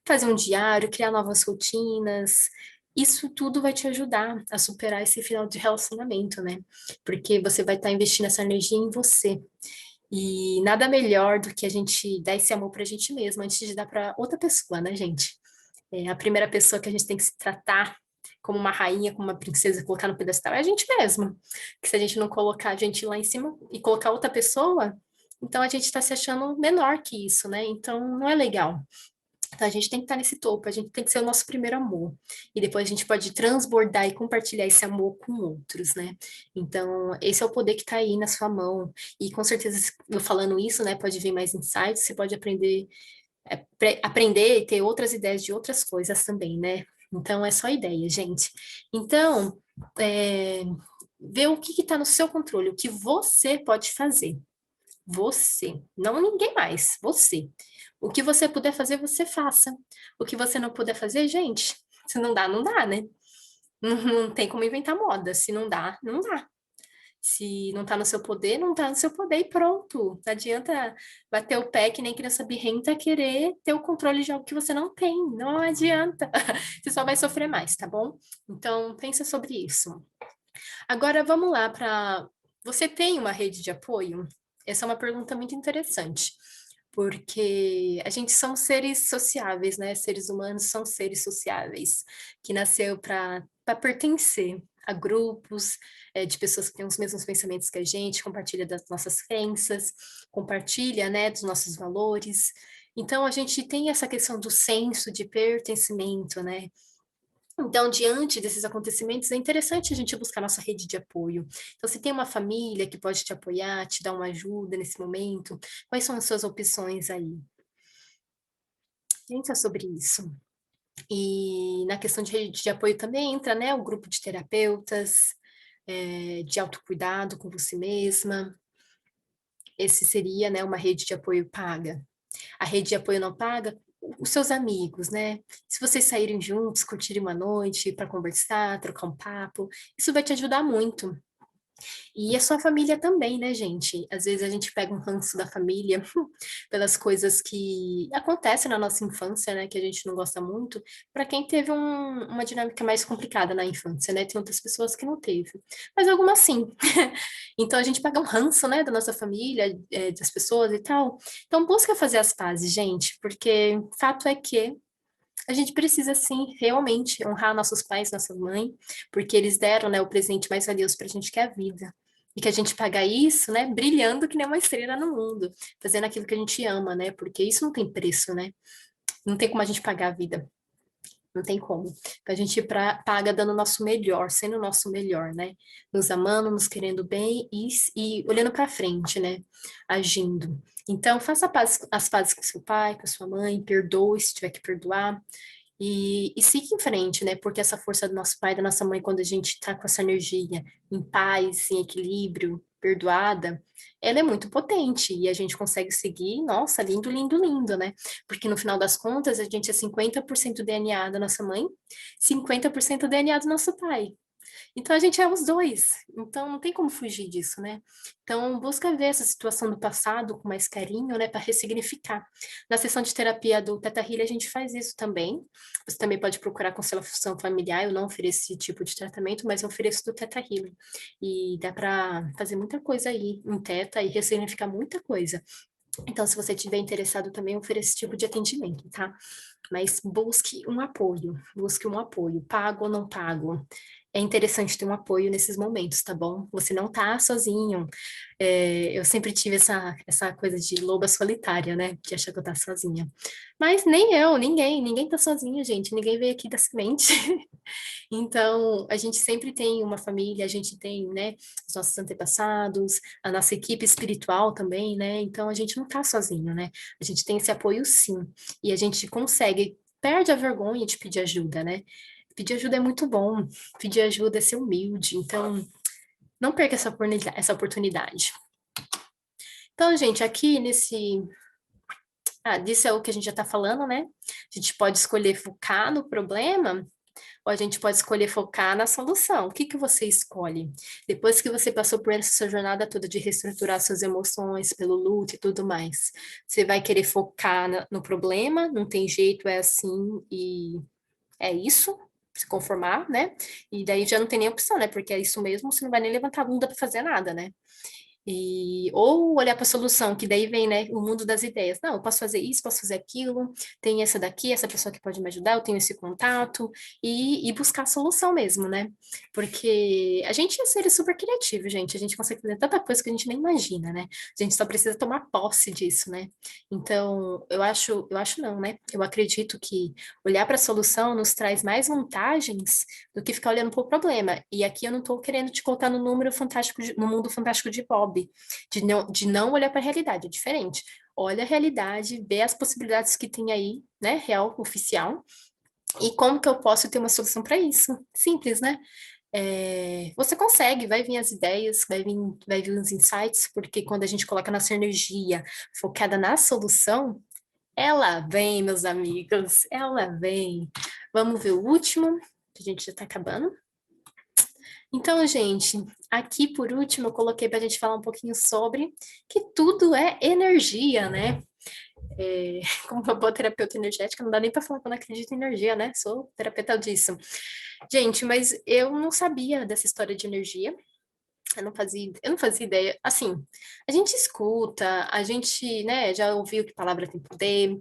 Fazer um diário, criar novas rotinas. Isso tudo vai te ajudar a superar esse final de relacionamento, né? Porque você vai estar investindo essa energia em você. E nada melhor do que a gente dar esse amor pra gente mesmo antes de dar para outra pessoa, né, gente? A primeira pessoa que a gente tem que se tratar como uma rainha, como uma princesa, colocar no pedestal é a gente mesmo. Que se a gente não colocar a gente lá em cima e colocar outra pessoa, então a gente está se achando menor que isso, né? Então não é legal. Então a gente tem que estar nesse topo, a gente tem que ser o nosso primeiro amor. E depois a gente pode transbordar e compartilhar esse amor com outros, né? Então, esse é o poder que está aí na sua mão. E com certeza, eu falando isso, né, pode vir mais insights, você pode aprender e ter outras ideias de outras coisas também, né? Então, é só ideia, gente. Então, ver o que está no seu controle, o que você pode fazer. Você, não ninguém mais, você. O que você puder fazer, você faça. O que você não puder fazer, gente, se não dá, não dá, né? Não tem como inventar moda. Se não dá, não dá. Se não tá no seu poder, não tá no seu poder e pronto. Não adianta bater o pé que nem criança birrenta querer ter o controle de algo que você não tem. Não adianta. Você só vai sofrer mais, tá bom? Então, pensa sobre isso. Agora, vamos lá para... Você tem uma rede de apoio? Essa é uma pergunta muito interessante, porque a gente são seres sociáveis, né? Seres humanos são seres sociáveis, que nasceu para pertencer a grupos de pessoas que têm os mesmos pensamentos que a gente, compartilha das nossas crenças, compartilha, né, dos nossos valores. Então, a gente tem essa questão do senso de pertencimento, né? Então, diante desses acontecimentos, é interessante a gente buscar nossa rede de apoio. Então, se tem uma família que pode te apoiar, te dar uma ajuda nesse momento, quais são as suas opções aí? Pensa sobre isso. E na questão de rede de apoio também entra, né, o grupo de terapeutas, de autocuidado com você mesma. Esse seria, né, uma rede de apoio paga. A rede de apoio não paga, os seus amigos, né? Se vocês saírem juntos, curtirem uma noite para conversar, trocar um papo, isso vai te ajudar muito. E a sua família também, né, gente? Às vezes a gente pega um ranço da família pelas coisas que acontecem na nossa infância, né, que a gente não gosta muito, para quem teve uma dinâmica mais complicada na infância, né? Tem outras pessoas que não teve, mas algumas sim. Então a gente pega um ranço, né, da nossa família, das pessoas e tal. Então busca fazer as pazes, gente, porque fato é que a gente precisa, sim, realmente honrar nossos pais, nossa mãe, porque eles deram, né, o presente mais valioso para a gente, que é a vida. E que a gente paga isso, né, brilhando que nem uma estrela no mundo, fazendo aquilo que a gente ama, né, porque isso não tem preço, né? Não tem como a gente pagar a vida. Não tem como. Então, a gente paga dando o nosso melhor, sendo o nosso melhor, né? Nos amando, nos querendo bem e olhando para frente, né? Agindo. Então, faça as pazes com seu pai, com sua mãe, perdoe se tiver que perdoar. E siga em frente, né? Porque essa força do nosso pai, da nossa mãe, quando a gente tá com essa energia em paz, em equilíbrio, perdoada, ela é muito potente e a gente consegue seguir, nossa, lindo, lindo, lindo, né? Porque no final das contas, a gente é 50% DNA da nossa mãe, 50% DNA do nosso pai. Então a gente é os dois, então não tem como fugir disso, né? Então busca ver essa situação do passado com mais carinho, né, para ressignificar. Na sessão de terapia do Teta Healing a gente faz isso também. Você também pode procurar constelação familiar, eu não ofereço esse tipo de tratamento, mas eu ofereço do Teta Healing. E dá para fazer muita coisa aí em Teta e ressignificar muita coisa. Então, se você tiver interessado também, eu ofereço esse tipo de atendimento, tá? Mas busque um apoio, pago ou não pago. É interessante ter um apoio nesses momentos, tá bom? Você não tá sozinho. Eu sempre tive essa coisa de loba solitária, né? De achar que eu tá sozinha. Mas nem eu, ninguém tá sozinho, gente. Ninguém veio aqui da semente. Então, a gente sempre tem uma família, a gente tem, né, os nossos antepassados, a nossa equipe espiritual também, né? Então, a gente não tá sozinho, né? A gente tem esse apoio sim. E a gente consegue, perde a vergonha de pedir ajuda, né? Pedir ajuda é muito bom, pedir ajuda é ser humilde, então não perca essa oportunidade. Então, gente, aqui nesse. Disso é o que a gente já tá falando, né? A gente pode escolher focar no problema ou a gente pode escolher focar na solução. O que que você escolhe? Depois que você passou por essa sua jornada toda de reestruturar suas emoções pelo luto e tudo mais, você vai querer focar no problema, não tem jeito, é assim e é isso, se conformar, né? E daí já não tem nem opção, né? Porque é isso mesmo, você não vai nem levantar a bunda para fazer nada, né? Ou olhar para a solução, que daí vem, né, o mundo das ideias. Não, eu posso fazer isso, posso fazer aquilo, tem essa daqui, essa pessoa que pode me ajudar, eu tenho esse contato, e buscar a solução mesmo, né? Porque a gente é seres super criativos, gente, a gente consegue fazer tanta coisa que a gente nem imagina, né? A gente só precisa tomar posse disso, né? Então, eu acho não, né? Eu acredito que olhar para a solução nos traz mais vantagens do que ficar olhando para o problema. E aqui eu não estou querendo te colocar no número fantástico, no mundo fantástico de Bob, de não olhar para a realidade, é diferente. Olha a realidade, vê as possibilidades que tem aí, né, real, oficial, e como que eu posso ter uma solução para isso. Simples, né? Você consegue, vai vir as ideias, vai vir os insights, porque quando a gente coloca nossa energia focada na solução, ela vem, meus amigos, ela vem. Vamos ver o último, que a gente já está acabando. Então, gente, aqui por último eu coloquei para a gente falar um pouquinho sobre que tudo é energia, né? Como uma boa terapeuta energética, não dá nem para falar que eu não acredito em energia, né? Sou terapeuta disso. Gente, mas eu não sabia dessa história de energia. Eu não fazia ideia. Assim, a gente escuta, a gente, né, já ouviu que palavra tem poder,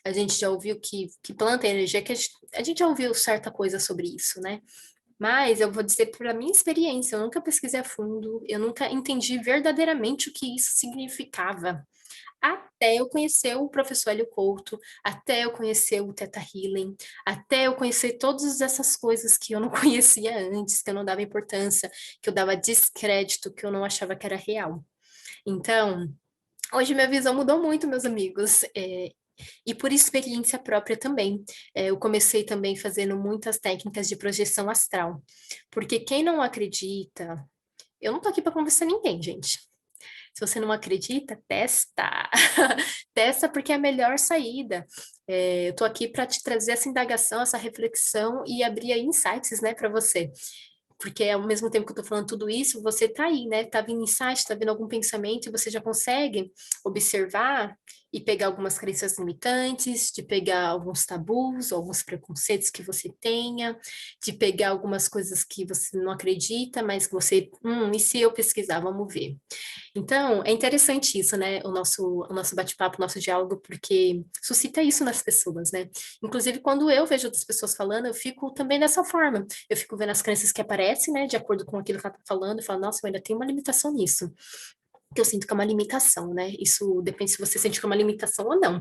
a gente já ouviu que planta é energia, que a gente já ouviu certa coisa sobre isso, né? Mas eu vou dizer por minha experiência, eu nunca pesquisei a fundo, eu nunca entendi verdadeiramente o que isso significava. Até eu conhecer o professor Hélio Couto, até eu conhecer o Theta Healing, até eu conhecer todas essas coisas que eu não conhecia antes, que eu não dava importância, que eu dava descrédito, que eu não achava que era real. Então, hoje minha visão mudou muito, meus amigos. E por experiência própria também. Eu comecei também fazendo muitas técnicas de projeção astral. Porque quem não acredita, eu não tô aqui para convencer ninguém, gente. Se você não acredita, testa. Testa porque é a melhor saída. Eu tô aqui para te trazer essa indagação, essa reflexão e abrir aí insights, né, para você. Porque ao mesmo tempo que eu tô falando tudo isso, você tá aí, né? Tá vindo insight, tá vindo algum pensamento e você já consegue observar e pegar algumas crenças limitantes, de pegar alguns tabus, alguns preconceitos que você tenha, de pegar algumas coisas que você não acredita, mas que você, e se eu pesquisar, vamos ver. Então, é interessante isso, né? O nosso bate-papo, o nosso diálogo, porque suscita isso nas pessoas, né? Inclusive, quando eu vejo outras pessoas falando, eu fico também dessa forma. Eu fico vendo as crenças que aparecem, né? De acordo com aquilo que ela tá falando, e falo, nossa, eu ainda tenho uma limitação nisso. Que eu sinto que é uma limitação, né? Isso depende se você sente que é uma limitação ou não.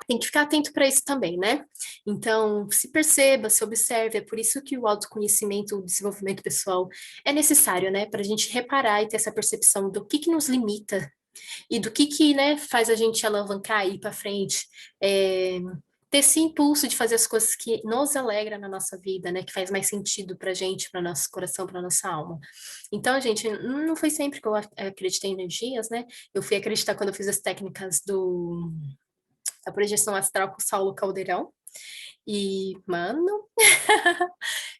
Tem que ficar atento para isso também, né? Então, se perceba, se observe. É por isso que o autoconhecimento, o desenvolvimento pessoal é necessário, né? Para a gente reparar e ter essa percepção do que nos limita e do que, né, faz a gente alavancar e ir para frente. Ter esse impulso de fazer as coisas que nos alegra na nossa vida, né? Que faz mais sentido pra gente, para nosso coração, para nossa alma. Então, gente, não foi sempre que eu acreditei em energias, né? Eu fui acreditar quando eu fiz as técnicas da projeção astral com o Saulo Caldeirão. E, mano,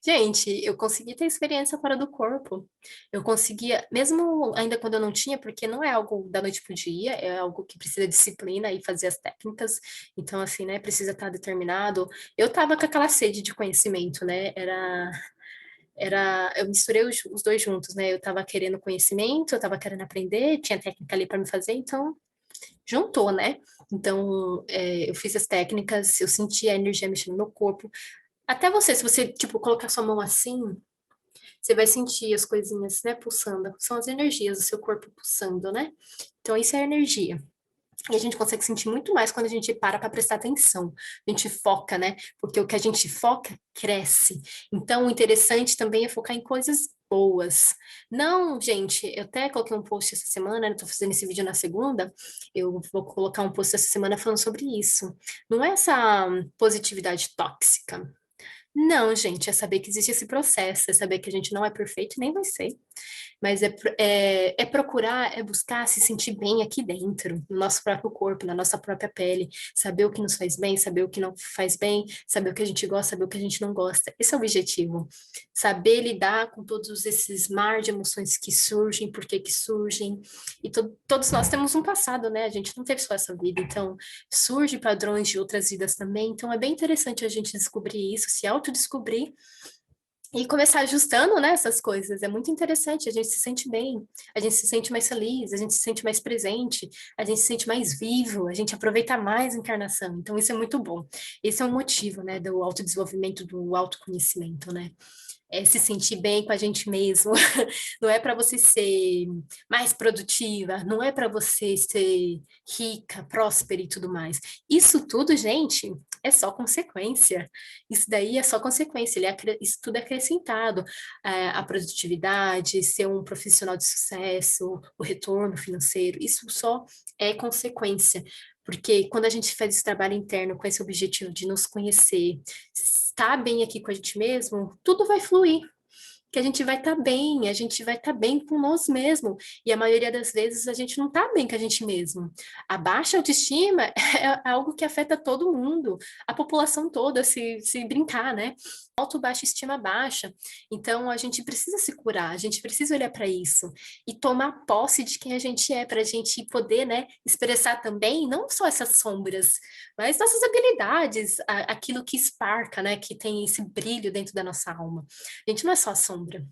Gente, eu consegui ter experiência fora do corpo. Eu conseguia, mesmo ainda quando eu não tinha, porque não é algo da noite pro dia, é algo que precisa de disciplina e fazer as técnicas. Então, assim, né, precisa estar determinado. Eu tava com aquela sede de conhecimento, né? Eu misturei os dois juntos, né? Eu tava querendo conhecimento, eu tava querendo aprender, tinha técnica ali para me fazer, então juntou, né? Então, eu fiz as técnicas, eu senti a energia mexendo no meu corpo. Até você, se você, tipo, colocar sua mão assim, você vai sentir as coisinhas, né, pulsando. São as energias do seu corpo pulsando, né? Então, isso é energia. E a gente consegue sentir muito mais quando a gente para prestar atenção. A gente foca, né? Porque o que a gente foca cresce. Então, o interessante também é focar em coisas boas. Não, gente, eu até coloquei um post essa semana, né? Tô fazendo esse vídeo na segunda. Eu vou colocar um post essa semana falando sobre isso. Não é essa positividade tóxica. Não, gente, é saber que existe esse processo, é saber que a gente não é perfeito e nem vai ser, mas é procurar, é buscar se sentir bem aqui dentro, no nosso próprio corpo, na nossa própria pele, saber o que nos faz bem, saber o que não faz bem, saber o que a gente gosta, saber o que a gente não gosta. Esse é o objetivo. Saber lidar com todos esses mar de emoções que surgem, por que que surgem, e todos nós temos um passado, né? A gente não teve só essa vida, então surge padrões de outras vidas também, então é bem interessante a gente descobrir isso, se autodescobrir e começar ajustando, né, essas coisas. É muito interessante, a gente se sente bem, a gente se sente mais feliz, a gente se sente mais presente, a gente se sente mais vivo, a gente aproveita mais a encarnação. Então, isso é muito bom. Esse é o motivo, né, do autodesenvolvimento, do autoconhecimento, né? É se sentir bem com a gente mesmo. Não é para você ser mais produtiva, não é para você ser rica, próspera e tudo mais. Isso tudo, gente, é só consequência. Isso daí é só consequência. Isso tudo é acrescentado. A produtividade, ser um profissional de sucesso, o retorno financeiro, isso só é consequência. Porque quando a gente faz esse trabalho interno com esse objetivo de nos conhecer, estar bem aqui com a gente mesmo, tudo vai fluir. Que a gente vai estar bem, a gente vai estar bem com nós mesmos. E a maioria das vezes a gente não está bem com a gente mesmo. A baixa autoestima é algo que afeta todo mundo, a população toda, se brincar, né? Baixa estima baixa. Então a gente precisa se curar, a gente precisa olhar para isso e tomar posse de quem a gente é, para a gente poder, né, expressar também não só essas sombras, mas nossas habilidades, aquilo que esparca, né, que tem esse brilho dentro da nossa alma. A gente não é só a sombra.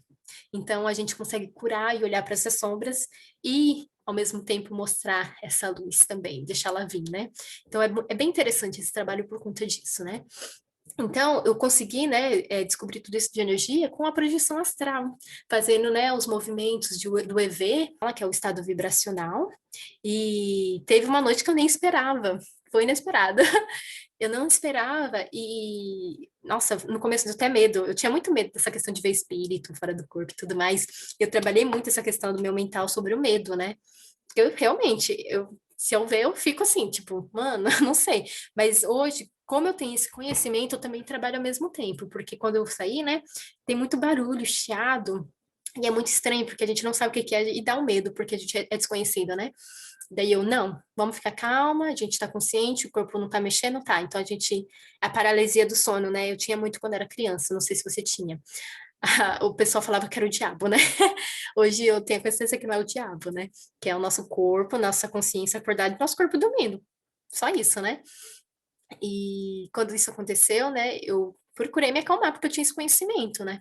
Então a gente consegue curar e olhar para essas sombras e ao mesmo tempo mostrar essa luz também, deixá-la vir, né? Então é bem interessante esse trabalho por conta disso, né? Então, eu consegui, né, descobrir tudo isso de energia com a projeção astral, fazendo, né, os movimentos do EV, que é o estado vibracional, e teve uma noite que eu nem esperava, foi inesperada. Eu não esperava e, nossa, no começo deu até medo, eu tinha muito medo dessa questão de ver espírito fora do corpo e tudo mais. Eu trabalhei muito essa questão do meu mental sobre o medo, né? Eu realmente, se eu ver, eu fico assim, tipo, mano, não sei. Mas hoje, como eu tenho esse conhecimento, eu também trabalho ao mesmo tempo, porque quando eu saí, né, tem muito barulho, chiado, e é muito estranho, porque a gente não sabe o que que é, e dá um medo, porque a gente é desconhecido, né? Daí eu, não, vamos ficar calma, a gente tá consciente, o corpo não tá mexendo, tá. Então a gente, a paralisia do sono, né? Eu tinha muito quando era criança, não sei se você tinha. O pessoal falava que era o diabo, né? Hoje eu tenho a consciência que não é o diabo, né? Que é o nosso corpo, nossa consciência acordada e nosso corpo dormindo. Só isso, né? E quando isso aconteceu, né, eu procurei me acalmar porque eu tinha esse conhecimento, né?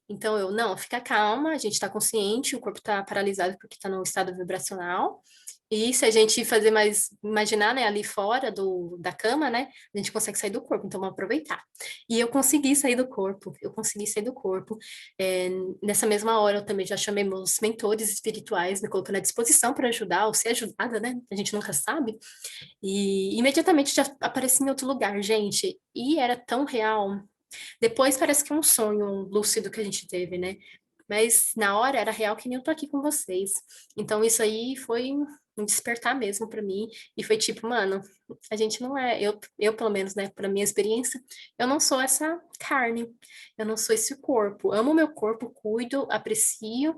Então eu, não, fica calma, a gente tá consciente, o corpo tá paralisado porque tá no estado vibracional. E se a gente fazer mais, imaginar, né, ali fora da cama, né, a gente consegue sair do corpo, então vamos aproveitar. E eu consegui sair do corpo, eu consegui sair do corpo. É, nessa mesma hora, eu também já chamei meus mentores espirituais, me colocando à disposição para ajudar ou ser ajudada, né, a gente nunca sabe. E imediatamente já apareci em outro lugar, gente, e era tão real. Depois parece que é um sonho lúcido que a gente teve, né? Mas na hora era real que nem eu tô aqui com vocês. Então isso aí foi um despertar mesmo para mim e foi tipo, mano, a gente não é, eu pelo menos, né, para minha experiência, eu não sou essa carne, eu não sou esse corpo. Amo meu corpo, cuido, aprecio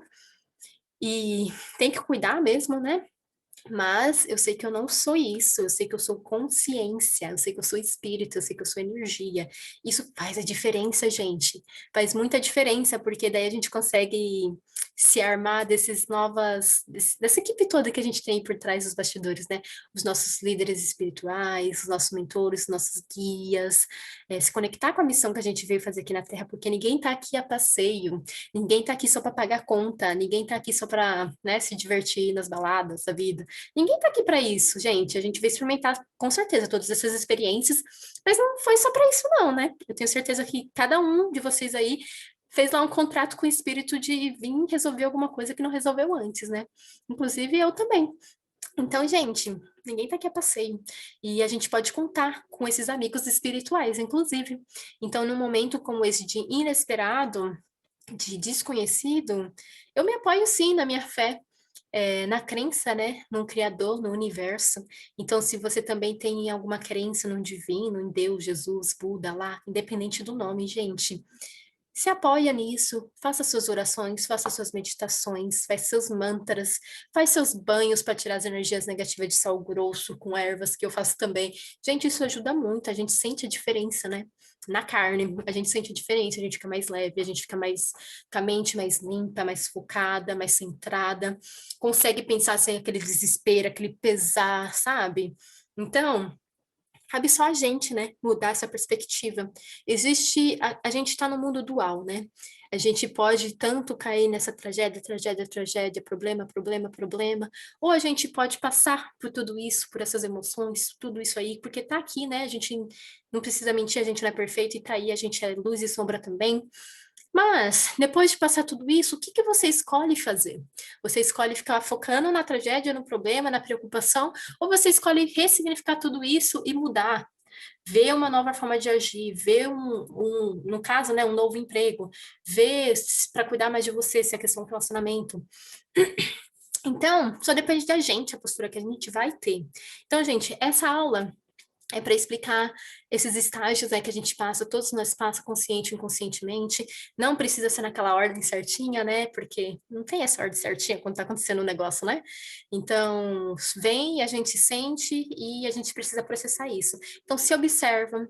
e tem que cuidar mesmo, né? Mas eu sei que eu não sou isso, eu sei que eu sou consciência, eu sei que eu sou espírito, eu sei que eu sou energia. Isso faz a diferença, gente. Faz muita diferença, porque daí a gente consegue se armar dessa equipe toda que a gente tem por trás dos bastidores, né? Os nossos líderes espirituais, os nossos mentores, os nossos guias, se conectar com a missão que a gente veio fazer aqui na Terra, porque ninguém tá aqui a passeio, ninguém tá aqui só para pagar conta, ninguém tá aqui só para, né, se divertir nas baladas da vida. Ninguém tá aqui para isso, gente. A gente veio experimentar com certeza todas essas experiências, mas não foi só para isso, não, né? Eu tenho certeza que cada um de vocês aí fez lá um contrato com o espírito de vir resolver alguma coisa que não resolveu antes, né? Inclusive eu também. Então, gente, ninguém tá aqui a passeio. E a gente pode contar com esses amigos espirituais, inclusive. Então, num momento como esse de inesperado, de desconhecido, eu me apoio sim na minha fé, na crença, né, num Criador, no universo. Então, se você também tem alguma crença num divino, em Deus, Jesus, Buda, lá, independente do nome, gente, se apoia nisso, faça suas orações, faça suas meditações, faz seus mantras, faz seus banhos para tirar as energias negativas de sal grosso com ervas, que eu faço também. Gente, isso ajuda muito, a gente sente a diferença, né? Na carne, a gente sente a diferença, a gente fica mais leve, a gente fica mais com a mente mais limpa, mais focada, mais centrada, consegue pensar sem aquele desespero, aquele pesar, sabe? Então, cabe só a gente, né, mudar essa perspectiva. A gente está no mundo dual, né? A gente pode tanto cair nessa tragédia, tragédia, tragédia, problema, problema, problema, ou a gente pode passar por tudo isso, por essas emoções, tudo isso aí, porque tá aqui, né? A gente não precisa mentir, a gente não é perfeito e tá aí, a gente é luz e sombra também. Mas, depois de passar tudo isso, o que que você escolhe fazer? Você escolhe ficar focando na tragédia, no problema, na preocupação, ou você escolhe ressignificar tudo isso e mudar? Ver uma nova forma de agir, ver no caso, né, um novo emprego, ver para cuidar mais de você, se é questão do relacionamento. Então, só depende da gente a postura que a gente vai ter. Então, gente, essa aula é para explicar esses estágios, né, que a gente passa, todos nós passamos consciente e inconscientemente. Não precisa ser naquela ordem certinha, né? Porque não tem essa ordem certinha quando está acontecendo um negócio, né? Então, vem, a gente sente e a gente precisa processar isso. Então, se observa.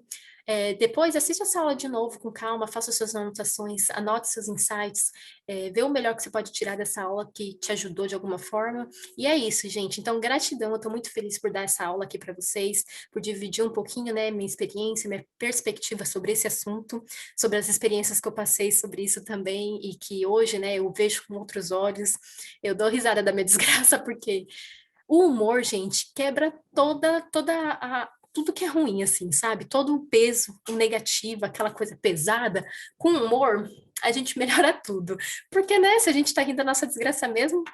Depois, assiste essa aula de novo com calma, faça suas anotações, anote seus insights, vê o melhor que você pode tirar dessa aula que te ajudou de alguma forma. E é isso, gente. Então, gratidão, eu estou muito feliz por dar essa aula aqui para vocês, por dividir um pouquinho, né, minha experiência, minha perspectiva sobre esse assunto, sobre as experiências que eu passei sobre isso também, e que hoje, né, eu vejo com outros olhos. Eu dou risada da minha desgraça, porque o humor, gente, quebra tudo que é ruim, assim, sabe? Todo o peso, o negativo, aquela coisa pesada, com humor, a gente melhora tudo. Porque, né, se a gente tá rindo da nossa desgraça mesmo,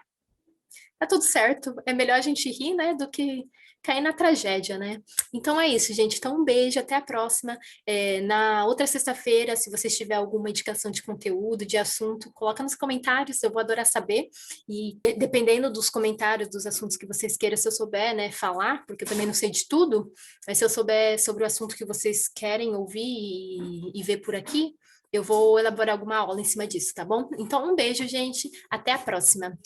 tá tudo certo. É melhor a gente rir, né, do que cair na tragédia, né? Então é isso, gente. Então um beijo, até a próxima. Na outra sexta-feira, se você tiver alguma indicação de conteúdo, de assunto, coloca nos comentários, eu vou adorar saber. E dependendo dos comentários, dos assuntos que vocês queiram, se eu souber, né, falar, porque eu também não sei de tudo, mas se eu souber sobre o assunto que vocês querem ouvir e ver por aqui, eu vou elaborar alguma aula em cima disso, tá bom? Então, um beijo, gente. Até a próxima.